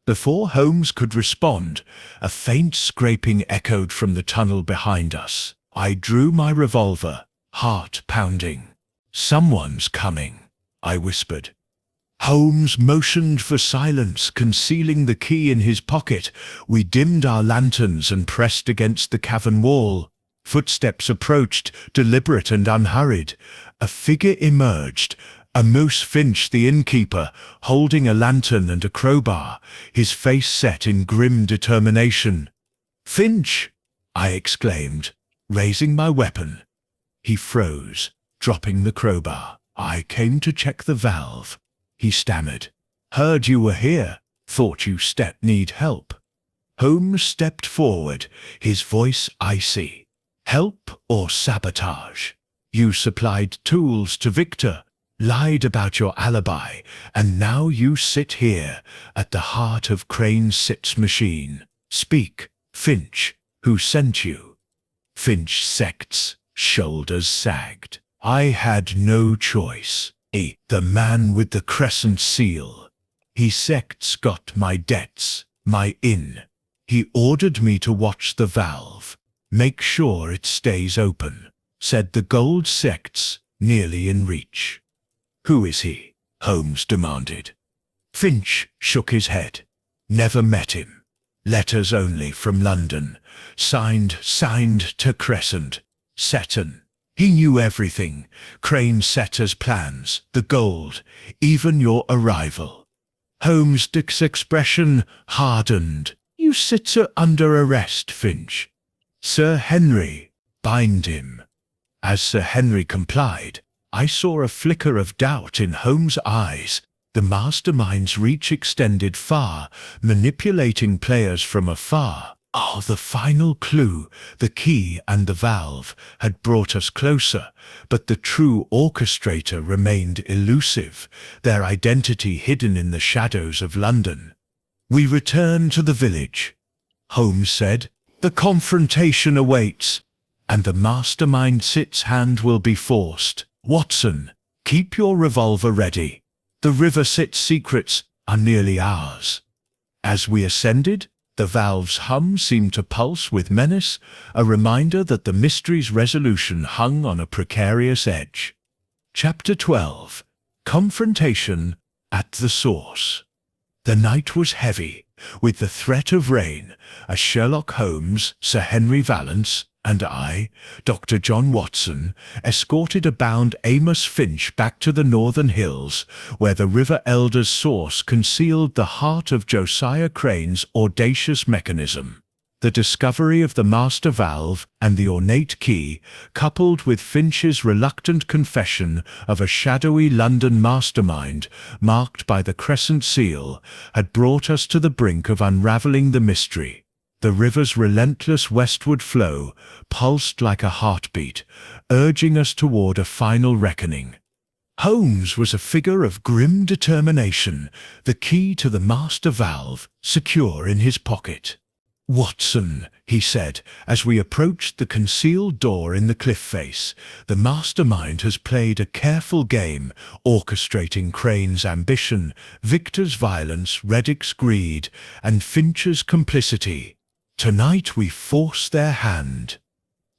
Before Holmes could respond, a faint scraping echoed from the tunnel behind us. I drew my revolver, heart pounding. "Someone's coming," I whispered. Holmes motioned for silence, concealing the key in his pocket. We dimmed our lanterns and pressed against the cavern wall. Footsteps approached, deliberate and unhurried. A figure emerged. Amos Finch, the innkeeper, holding a lantern and a crowbar, his face set in grim determination. "Finch!" I exclaimed, raising my weapon. He froze, dropping the crowbar. "I came to check the valve," he stammered. "Heard you were here. Thought you need help." Holmes stepped forward, his voice icy. "Help or sabotage? You supplied tools to Victor, lied about your alibi, and now you sit here at the heart of Crane's Sit's machine. Speak, Finch, who sent you?" Finch sect's shoulders sagged. "I had no choice. The man with the crescent seal. He sect's got my debts, my inn. He ordered me to watch the valve. Make sure it stays open," said the gold sect's, nearly in reach. "Who is he?" Holmes demanded. Finch shook his head. "Never met him. Letters only from London. Signed to Crescent. Seton. He knew everything. Crane Setter's plans, the gold, even your arrival." Holmes' Dick's expression hardened. "You sit under arrest, Finch." "Sir Henry, bind him." As Sir Henry complied, I saw a flicker of doubt in Holmes' eyes. The mastermind's reach extended far, manipulating players from afar. The final clue, the key and the valve, had brought us closer, but the true orchestrator remained elusive, their identity hidden in the shadows of London. "We return to the village," Holmes said. "The confrontation awaits, and the mastermind Sit's hand will be forced. Watson, keep your revolver ready. The River Sit's secrets are nearly ours." As we ascended, the valve's hum seemed to pulse with menace, a reminder that the mystery's resolution hung on a precarious edge. Chapter 12. Confrontation at the Source. The night was heavy, with the threat of rain, as Sherlock Holmes, Sir Henry Valence, and I, Dr. John Watson, escorted a bound Amos Finch back to the northern hills, where the River Elder's source concealed the heart of Josiah Crane's audacious mechanism. The discovery of the master valve and the ornate key, coupled with Finch's reluctant confession of a shadowy London mastermind marked by the crescent seal, had brought us to the brink of unraveling the mystery. The river's relentless westward flow pulsed like a heartbeat, urging us toward a final reckoning. Holmes was a figure of grim determination, the key to the master valve secure in his pocket. "Watson," he said, as we approached the concealed door in the cliff face, "the mastermind has played a careful game, orchestrating Crane's ambition, Victor's violence, Reddick's greed, and Finch's complicity. Tonight we force their hand."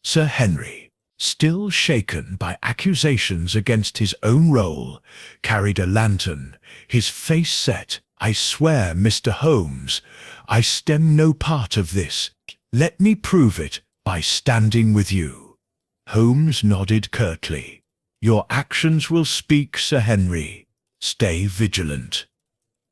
Sir Henry, still shaken by accusations against his own role, carried a lantern, his face set. "I swear, Mr. Holmes, I stem no part of this. Let me prove it by standing with you." Holmes nodded curtly. "Your actions will speak, Sir Henry. Stay vigilant."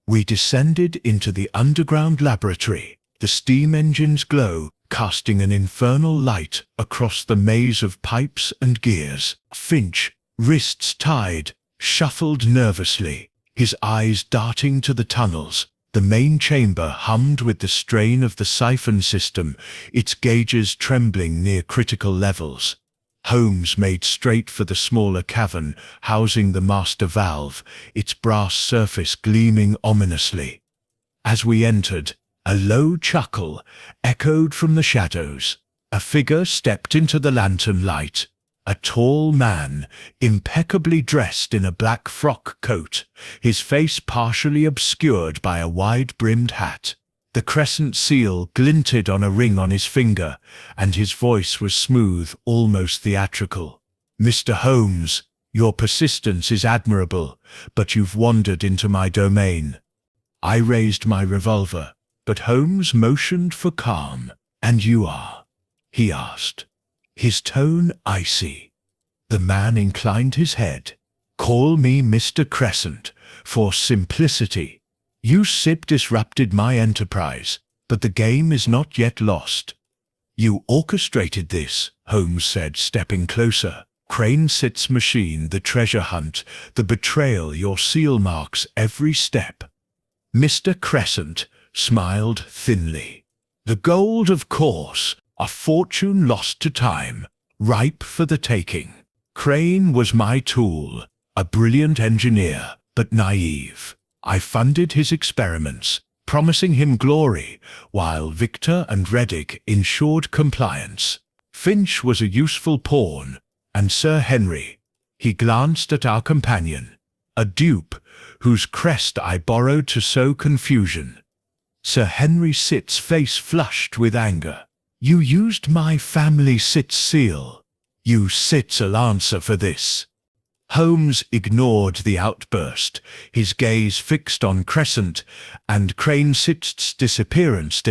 We descended into the underground laboratory, the steam engine's glow casting an infernal light across the maze of pipes and gears. Finch, wrists tied, shuffled nervously, his eyes darting to the tunnels. The main chamber hummed with the strain of the siphon system, its gauges trembling near critical levels. Holmes made straight for the smaller cavern housing the master valve, its brass surface gleaming ominously. As we entered, a low chuckle echoed from the shadows. A figure stepped into the lantern light. A tall man, impeccably dressed in a black frock coat, his face partially obscured by a wide-brimmed hat. The crescent seal glinted on a ring on his finger, and his voice was smooth, almost theatrical. "Mr. Holmes, your persistence is admirable, but you've wandered into my domain." I raised my revolver, but Holmes motioned for calm. "And you are?" he asked, his tone icy. The man inclined his head. "Call me Mr. Crescent, for simplicity. You disrupted my enterprise, but the game is not yet lost." "You orchestrated this," Holmes said, stepping closer. "Crane's machine, the treasure hunt, the betrayal, your seal marks every step." Mr. Crescent smiled thinly. "The gold, of course, a fortune lost to time, ripe for the taking. Crane was my tool, a brilliant engineer, but naive. I funded his experiments, promising him glory, while Victor and Reddick ensured compliance. Finch was a useful pawn, and Sir Henry," he glanced at our companion, "a dupe whose crest I borrowed to sow confusion." Sir Henry's face flushed with anger. "You used my family seal. You will answer for this." Holmes ignored the outburst, his gaze fixed on Crescent and Crane's disappearance.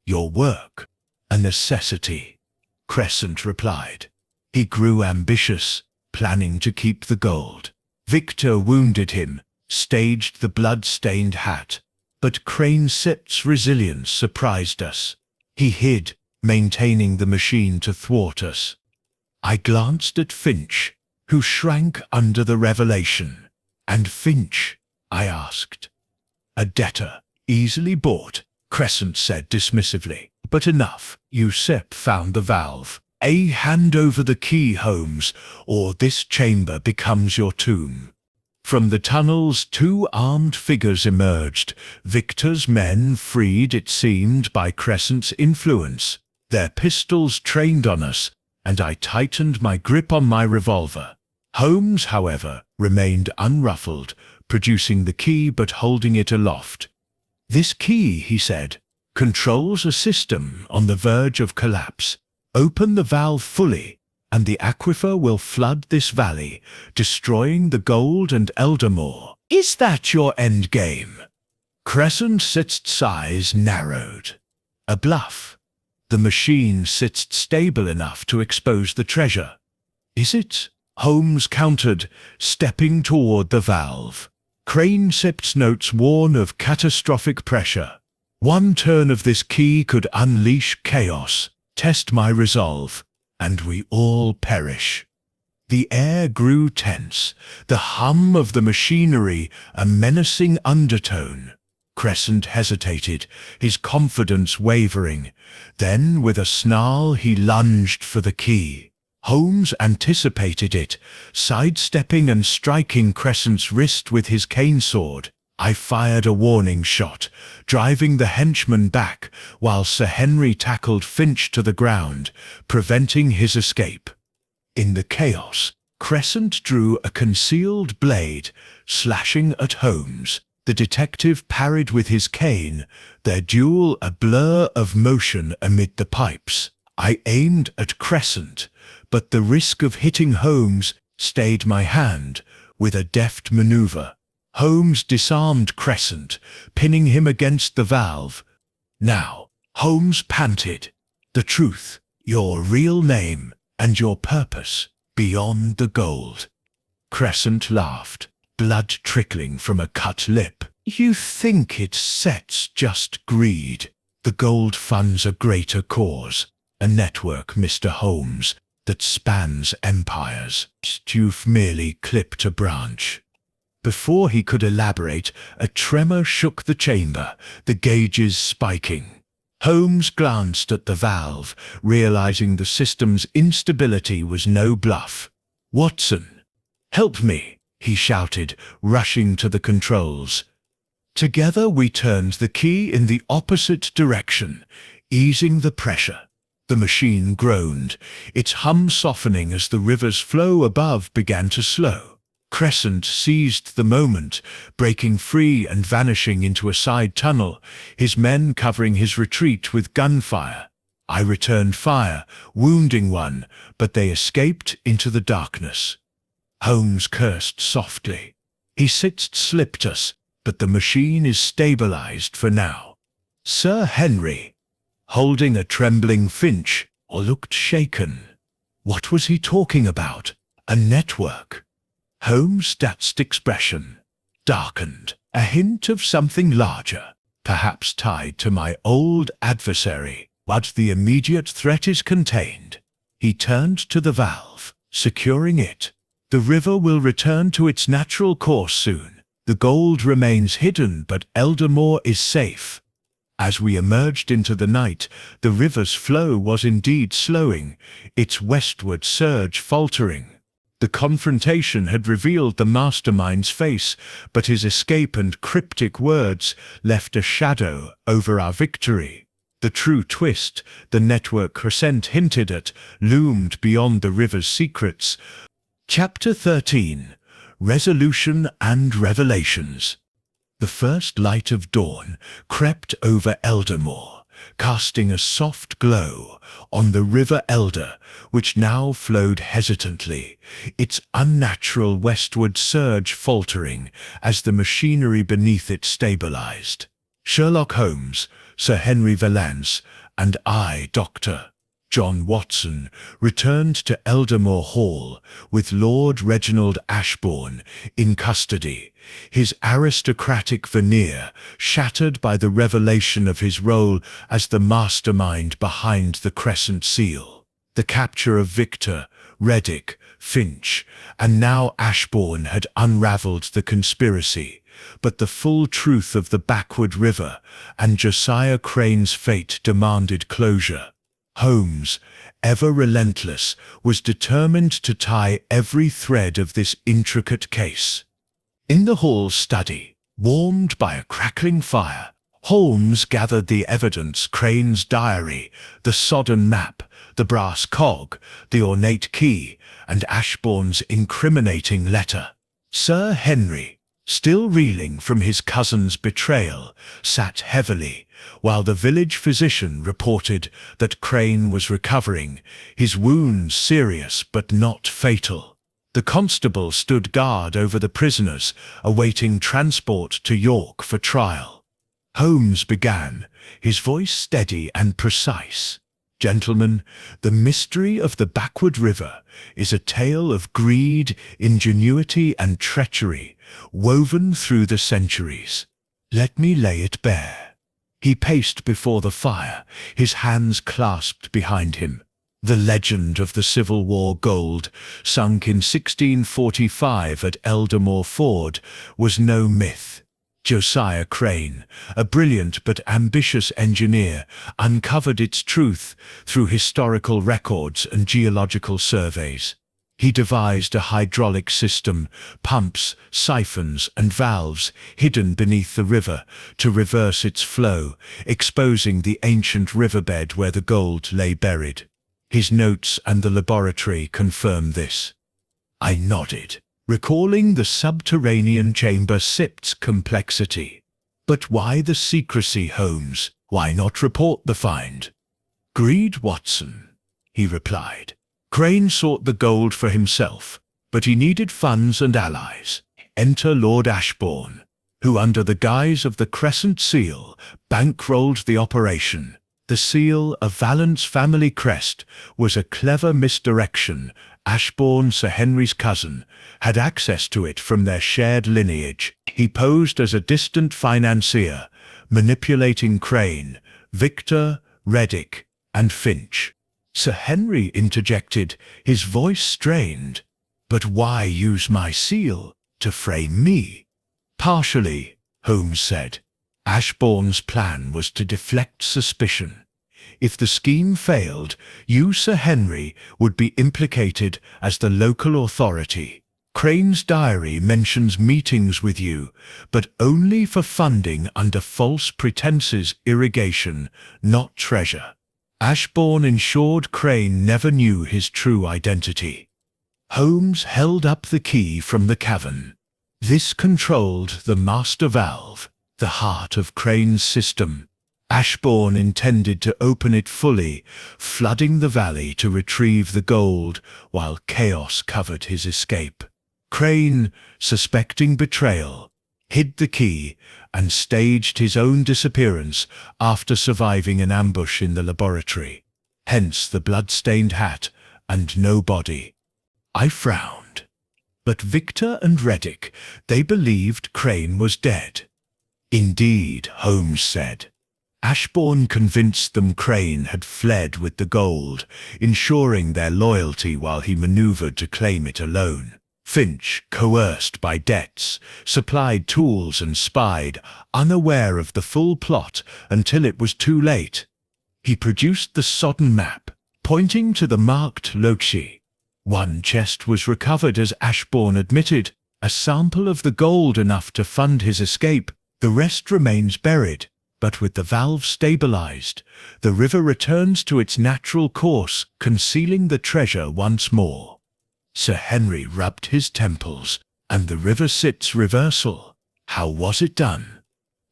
"Your work, a necessity," Crescent replied. "He grew ambitious, planning to keep the gold. Victor wounded him, staged the blood-stained hat. But Crane's resilience surprised us. He hid, maintaining the machine to thwart us." I glanced at Finch, who shrank under the revelation. "And Finch?" I asked. "A debtor, easily bought," Crescent said dismissively. "But enough. You found the valve. Hand over the key, Holmes, or this chamber becomes your tomb." From the tunnels 2 armed figures emerged, Victor's men freed, it seemed, by Crescent's influence. Their pistols trained on us, and I tightened my grip on my revolver. Holmes, however, remained unruffled, producing the key but holding it aloft. "This key," he said, "controls a system on the verge of collapse. Open the valve fully, and the aquifer will flood this valley, destroying the gold and Eldermore. Is that your end game?" Crescent's eyes narrowed. "A bluff. The machine sits stable enough to expose the treasure." "Is it?" Holmes countered, stepping toward the valve. Crane's notes warn of catastrophic pressure. "One turn of this key could unleash chaos, test my resolve, and we all perish." The air grew tense, the hum of the machinery a menacing undertone. Crescent hesitated, his confidence wavering. Then, with a snarl, he lunged for the key. Holmes anticipated it, sidestepping and striking Crescent's wrist with his cane sword. I fired a warning shot, driving the henchman back while Sir Henry tackled Finch to the ground, preventing his escape. In the chaos, Crescent drew a concealed blade, slashing at Holmes. The detective parried with his cane, their duel a blur of motion amid the pipes. I aimed at Crescent, but the risk of hitting Holmes stayed my hand with a deft maneuver. Holmes disarmed Crescent, pinning him against the valve. Now, Holmes panted. The truth, your real name, and your purpose beyond the gold. Crescent laughed, blood trickling from a cut lip. You think it sets just greed. The gold funds a greater cause, a network, Mr. Holmes, that spans empires. You've merely clipped a branch. Before he could elaborate, a tremor shook the chamber, the gauges spiking. Holmes glanced at the valve, realizing the system's instability was no bluff. "Watson, help me," he shouted, rushing to the controls. Together we turned the key in the opposite direction, easing the pressure. The machine groaned, its hum softening as the river's flow above began to slow. Crescent seized the moment, breaking free and vanishing into a side tunnel, his men covering his retreat with gunfire. I returned fire, wounding one, but they escaped into the darkness. Holmes cursed softly. He slipped us, but the machine is stabilized for now. Sir Henry, holding a trembling Finch, looked shaken. What was he talking about? A network? Holmes' expression darkened, a hint of something larger, perhaps tied to my old adversary, but the immediate threat is contained. He turned to the valve, securing it. The river will return to its natural course soon. The gold remains hidden, but Eldermore is safe. As we emerged into the night, the river's flow was indeed slowing, its westward surge faltering. The confrontation had revealed the mastermind's face, but his escape and cryptic words left a shadow over our victory. The true twist, the network Crescent hinted at, loomed beyond the river's secrets. Chapter 13. Resolution and Revelations. The first light of dawn crept over Eldermore, casting a soft glow on the River Elder, which now flowed hesitantly, its unnatural westward surge faltering as the machinery beneath it stabilized. Sherlock Holmes, Sir Henry Valence, and I, Dr. John Watson, returned to Eldermore Hall with Lord Reginald Ashbourne in custody, his aristocratic veneer shattered by the revelation of his role as the mastermind behind the Crescent Seal. The capture of Victor, Reddick, Finch, and now Ashbourne had unravelled the conspiracy, but the full truth of the backward river and Josiah Crane's fate demanded closure. Holmes, ever relentless, was determined to tie every thread of this intricate case. In the hall study, warmed by a crackling fire, Holmes gathered the evidence: Crane's diary, the sodden map, the brass cog, the ornate key, and Ashbourne's incriminating letter. Sir Henry, still reeling from his cousin's betrayal, sat heavily, while the village physician reported that Crane was recovering, his wounds serious but not fatal. The constable stood guard over the prisoners, awaiting transport to York for trial. Holmes began, his voice steady and precise. "Gentlemen, the mystery of the backward river is a tale of greed, ingenuity, and treachery, woven through the centuries. Let me lay it bare." He paced before the fire, his hands clasped behind him. The legend of the Civil War gold, sunk in 1645 at Eldermore Ford, was no myth. Josiah Crane, a brilliant but ambitious engineer, uncovered its truth through historical records and geological surveys. He devised a hydraulic system, pumps, siphons, and valves hidden beneath the river to reverse its flow, exposing the ancient riverbed where the gold lay buried. His notes and the laboratory confirm this. I nodded, recalling the subterranean chamber sip's complexity. But why the secrecy, Holmes? Why not report the find? Greed, Watson, he replied. Crane sought the gold for himself, but he needed funds and allies. Enter Lord Ashbourne, who under the guise of the Crescent Seal bankrolled the operation. The seal, a Valence family crest, was a clever misdirection. Ashbourne, Sir Henry's cousin, had access to it from their shared lineage. He posed as a distant financier, manipulating Crane, Victor, Reddick, and Finch. Sir Henry interjected, his voice strained. But why use my seal to frame me? Partially, Holmes said. Ashbourne's plan was to deflect suspicion. If the scheme failed, you, Sir Henry, would be implicated as the local authority. Crane's diary mentions meetings with you, but only for funding under false pretenses, irrigation, not treasure. Ashbourne ensured Crane never knew his true identity. Holmes held up the key from the cavern. This controlled the master valve, the heart of Crane's system. Ashbourne intended to open it fully, flooding the valley to retrieve the gold while chaos covered his escape. Crane, suspecting betrayal, hid the key and staged his own disappearance after surviving an ambush in the laboratory. Hence the blood-stained hat and no body. I frowned. But Victor and Reddick, they believed Crane was dead. Indeed, Holmes said. Ashbourne convinced them Crane had fled with the gold, ensuring their loyalty while he maneuvered to claim it alone. Finch, coerced by debts, supplied tools and spied, unaware of the full plot until it was too late. He produced the sodden map, pointing to the marked loci. One chest was recovered, as Ashbourne admitted, a sample of the gold enough to fund his escape. The rest remains buried. But with the valve stabilized, the river returns to its natural course, concealing the treasure once more. Sir Henry rubbed his temples, and the river sits reversal. How was it done?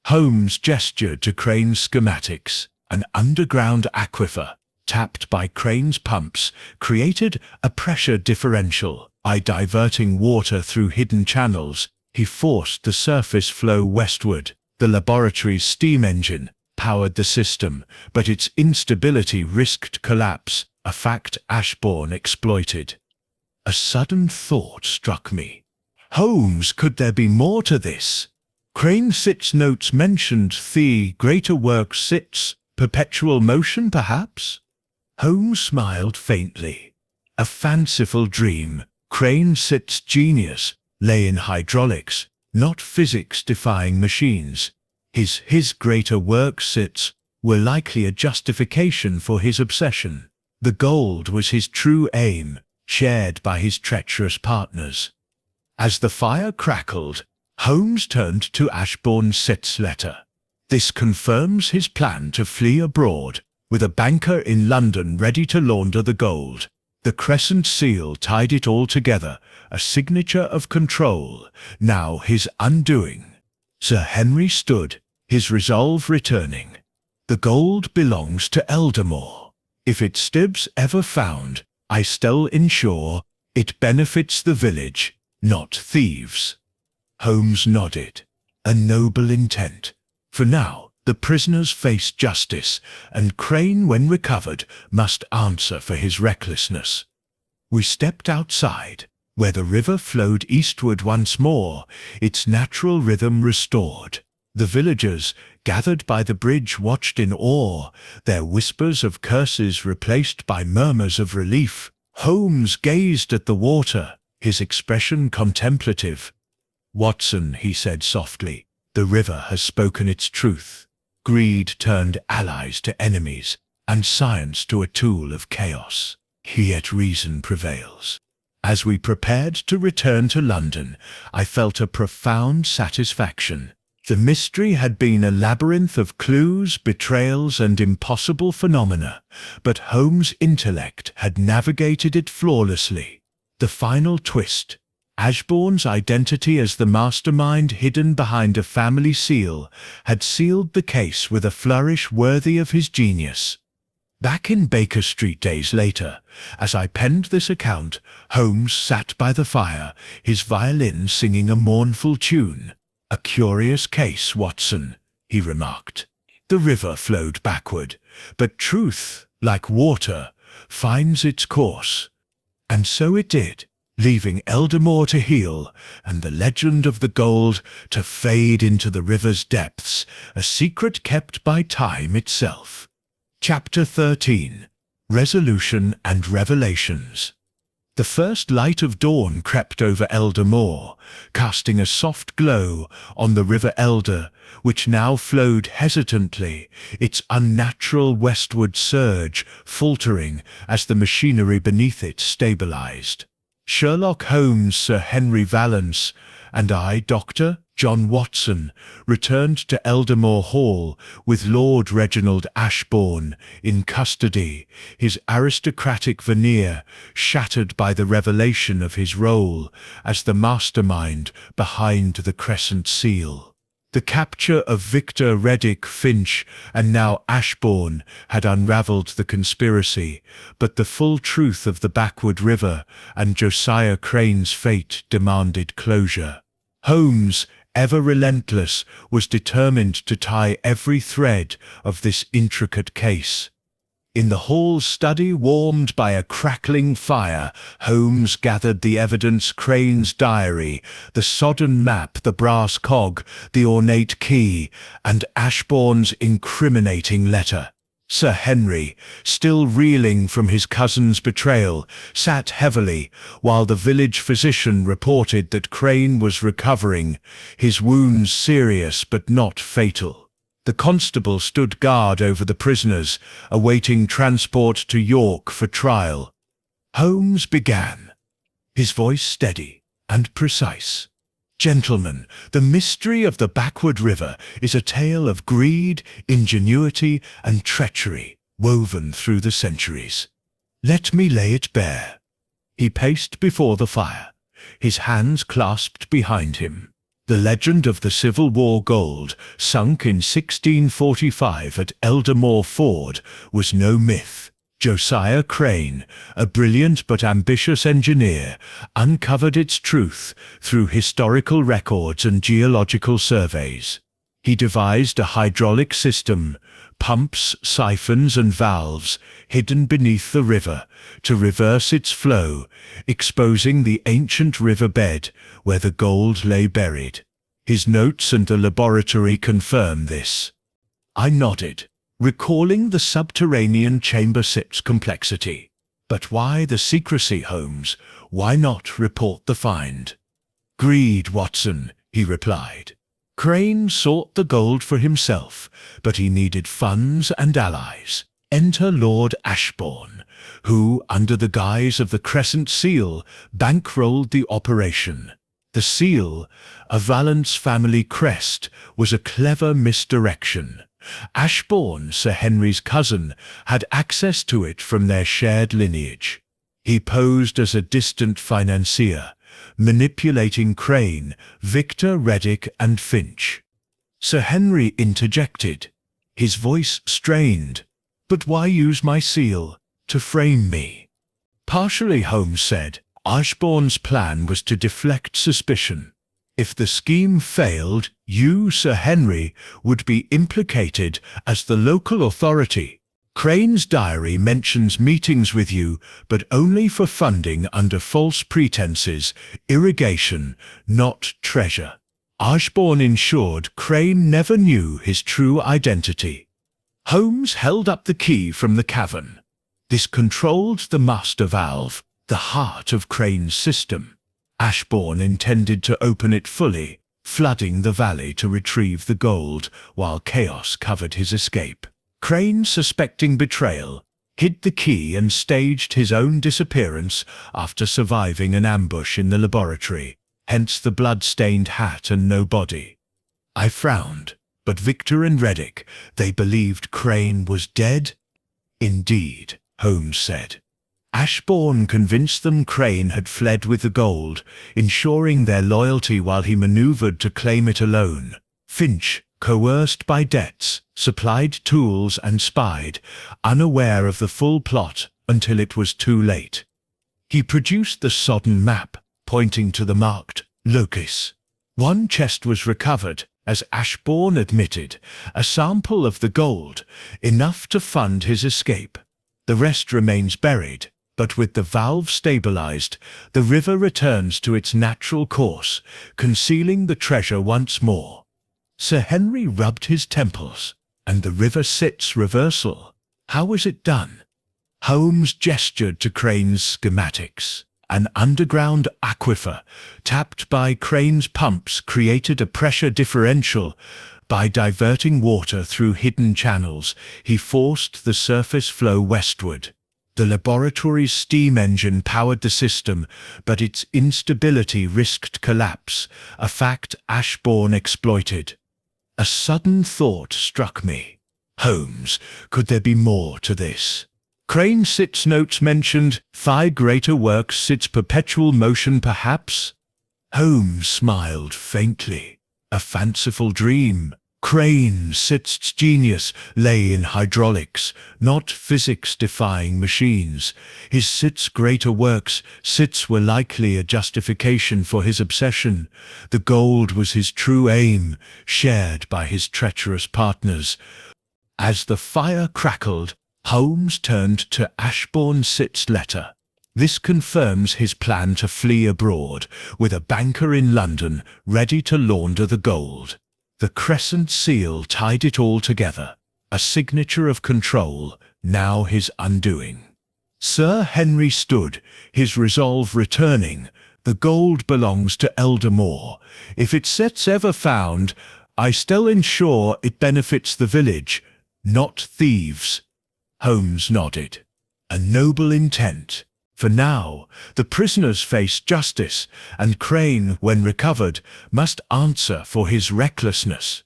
Holmes gestured to Crane's schematics. An underground aquifer, tapped by Crane's pumps, created a pressure differential. By diverting water through hidden channels, he forced the surface flow westward. The laboratory's steam engine powered the system, but its instability risked collapse, a fact Ashbourne exploited. A sudden thought struck me. Holmes, could there be more to this? Crane Sit's notes mentioned the greater work sits, perpetual motion perhaps? Holmes smiled faintly. A fanciful dream. Crane Sit's genius lay in hydraulics, not physics-defying machines. His greater work sits were likely a justification for his obsession. The gold was his true aim, shared by his treacherous partners. As the fire crackled, Holmes turned to Ashbourne Sit's letter. This confirms his plan to flee abroad, with a banker in London ready to launder the gold. The Crescent Seal tied it all together, a signature of control, now his undoing. Sir Henry stood, his resolve returning. The gold belongs to Eldamore. If its stib's ever found, I still ensure it benefits the village, not thieves. Holmes nodded. A noble intent. For now, the prisoners face justice, and Crane, when recovered, must answer for his recklessness. We stepped outside, where the river flowed eastward once more, its natural rhythm restored. The villagers, gathered by the bridge, watched in awe, their whispers of curses replaced by murmurs of relief. Holmes gazed at the water, his expression contemplative. "Watson," he said softly, "the river has spoken its truth. Greed turned allies to enemies, and science to a tool of chaos. Yet reason prevails. As we prepared to return to London, I felt a profound satisfaction. The mystery had been a labyrinth of clues, betrayals, and impossible phenomena, but Holmes' intellect had navigated it flawlessly. The final twist, Ashbourne's identity as the mastermind hidden behind a family seal, had sealed the case with a flourish worthy of his genius. Back in Baker Street days later, as I penned this account, Holmes sat by the fire, his violin singing a mournful tune. "A curious case, Watson," he remarked. "The river flowed backward, but truth, like water, finds its course." And so it did, leaving Eldamore to heal, and the legend of the gold to fade into the river's depths, a secret kept by time itself. Chapter 13. Resolution and Revelations. The first light of dawn crept over Eldamore, casting a soft glow on the River Elder, which now flowed hesitantly, its unnatural westward surge faltering as the machinery beneath it stabilized. Sherlock Holmes, Sir Henry Vallance, and I, Dr. John Watson, returned to Eldamore Hall with Lord Reginald Ashbourne in custody, his aristocratic veneer shattered by the revelation of his role as the mastermind behind the Crescent Seal. The capture of Victor Reddick Finch and now Ashbourne had unravelled the conspiracy, but the full truth of the backward river and Josiah Crane's fate demanded closure. Holmes, ever relentless, was determined to tie every thread of this intricate case. In the hall study warmed by a crackling fire, Holmes gathered the evidence: Crane's diary, the sodden map, the brass cog, the ornate key, and Ashbourne's incriminating letter. Sir Henry, still reeling from his cousin's betrayal, sat heavily, while the village physician reported that Crane was recovering, his wounds serious but not fatal. The constable stood guard over the prisoners, awaiting transport to York for trial. Holmes began, his voice steady and precise. "Gentlemen, the mystery of the backward river is a tale of greed, ingenuity, and treachery, woven through the centuries. Let me lay it bare." He paced before the fire, his hands clasped behind him. The legend of the Civil War gold, sunk in 1645 at Eldamore Ford, was no myth. Josiah Crane, a brilliant but ambitious engineer, uncovered its truth through historical records and geological surveys. He devised a hydraulic system, pumps, siphons, and valves, hidden beneath the river, to reverse its flow, exposing the ancient riverbed where the gold lay buried. His notes and the laboratory confirm this. I nodded, recalling the subterranean chamber set's complexity. "But why the secrecy, Holmes? Why not report the find?" "Greed, Watson," he replied. "Crane sought the gold for himself, but he needed funds and allies. Enter Lord Ashbourne, who, under the guise of the Crescent Seal, bankrolled the operation. The seal, a Vallance family crest, was a clever misdirection. Ashbourne, Sir Henry's cousin, had access to it from their shared lineage. He posed as a distant financier, manipulating Crane, Victor Reddick, and Finch. Sir Henry interjected, his voice strained. "But why use my seal? To frame me?" "Partially," Holmes said. "Ashbourne's plan was to deflect suspicion. If the scheme failed, you, Sir Henry, would be implicated as the local authority. Crane's diary mentions meetings with you, but only for funding under false pretenses, irrigation, not treasure. Ashbourne ensured Crane never knew his true identity." Holmes held up the key from the cavern. This controlled the master valve, the heart of Crane's system. Ashbourne intended to open it fully, flooding the valley to retrieve the gold while chaos covered his escape. Crane, suspecting betrayal, hid the key and staged his own disappearance after surviving an ambush in the laboratory, hence the blood-stained hat and no body. I frowned, but Victor and Reddick, they believed Crane was dead? Indeed, Holmes said. Ashbourne convinced them Crane had fled with the gold, ensuring their loyalty while he maneuvered to claim it alone. Finch, coerced by debts, supplied tools and spied, unaware of the full plot until it was too late. He produced the sodden map, pointing to the marked locus. One chest was recovered, as Ashbourne admitted, a sample of the gold, enough to fund his escape. The rest remains buried, but with the valve stabilized, the river returns to its natural course, concealing the treasure once more. Sir Henry rubbed his temples, and the river sits reversal. How was it done? Holmes gestured to Crane's schematics. An underground aquifer, tapped by Crane's pumps, created a pressure differential. By diverting water through hidden channels, he forced the surface flow westward. The laboratory's steam engine powered the system, but its instability risked collapse, a fact Ashbourne exploited. A sudden thought struck me. Holmes, could there be more to this? Crane Sit's notes mentioned, "Thy greater works sits perpetual motion perhaps?" Holmes smiled faintly. A fanciful dream. Crane Sit's genius lay in hydraulics, not physics-defying machines. His Sit's greater works, Sits were likely a justification for his obsession. The gold was his true aim, shared by his treacherous partners. As the fire crackled, Holmes turned to Ashbourne Sit's letter. This confirms his plan to flee abroad, with a banker in London ready to launder the gold. The crescent seal tied it all together, a signature of control, now his undoing. Sir Henry stood, his resolve returning. The gold belongs to Eldermore. If its set's ever found, I still ensure it benefits the village, not thieves. Holmes nodded. A noble intent. For now, the prisoners face justice, and Crane, when recovered, must answer for his recklessness.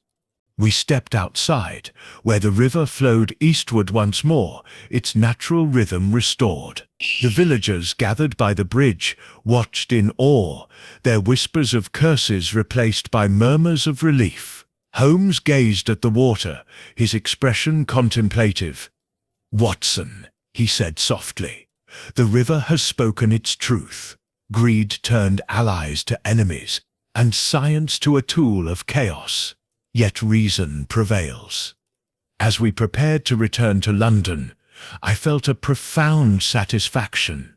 We stepped outside, where the river flowed eastward once more, its natural rhythm restored. The villagers gathered by the bridge watched in awe, their whispers of curses replaced by murmurs of relief. Holmes gazed at the water, his expression contemplative. "Watson," he said softly, "the river has spoken its truth. Greed turned allies to enemies, and science to a tool of chaos. Yet reason prevails." As we prepared to return to London, I felt a profound satisfaction.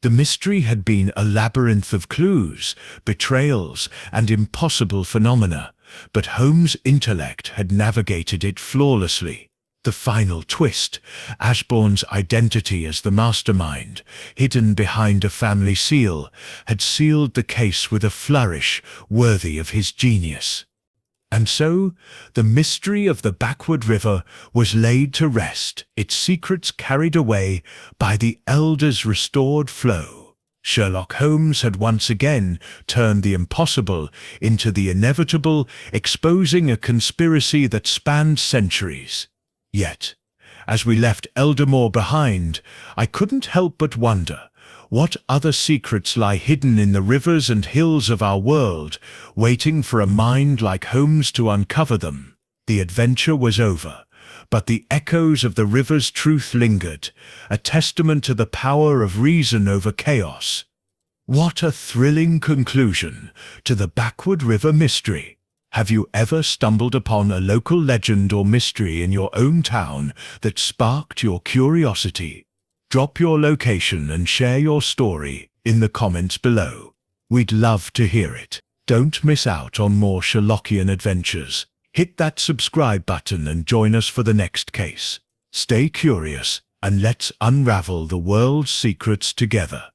The mystery had been a labyrinth of clues, betrayals, and impossible phenomena, but Holmes' intellect had navigated it flawlessly. The final twist, Ashbourne's identity as the mastermind, hidden behind a family seal, had sealed the case with a flourish worthy of his genius. And so, the mystery of the backward river was laid to rest, its secrets carried away by the elder's restored flow. Sherlock Holmes had once again turned the impossible into the inevitable, exposing a conspiracy that spanned centuries. Yet, as we left Eldermore behind, I couldn't help but wonder, what other secrets lie hidden in the rivers and hills of our world, waiting for a mind like Holmes to uncover them? The adventure was over, but the echoes of the river's truth lingered, a testament to the power of reason over chaos. What a thrilling conclusion to the backward river mystery! Have you ever stumbled upon a local legend or mystery in your own town that sparked your curiosity? Drop your location and share your story in the comments below. We'd love to hear it. Don't miss out on more Sherlockian adventures. Hit that subscribe button and join us for the next case. Stay curious, and let's unravel the world's secrets together.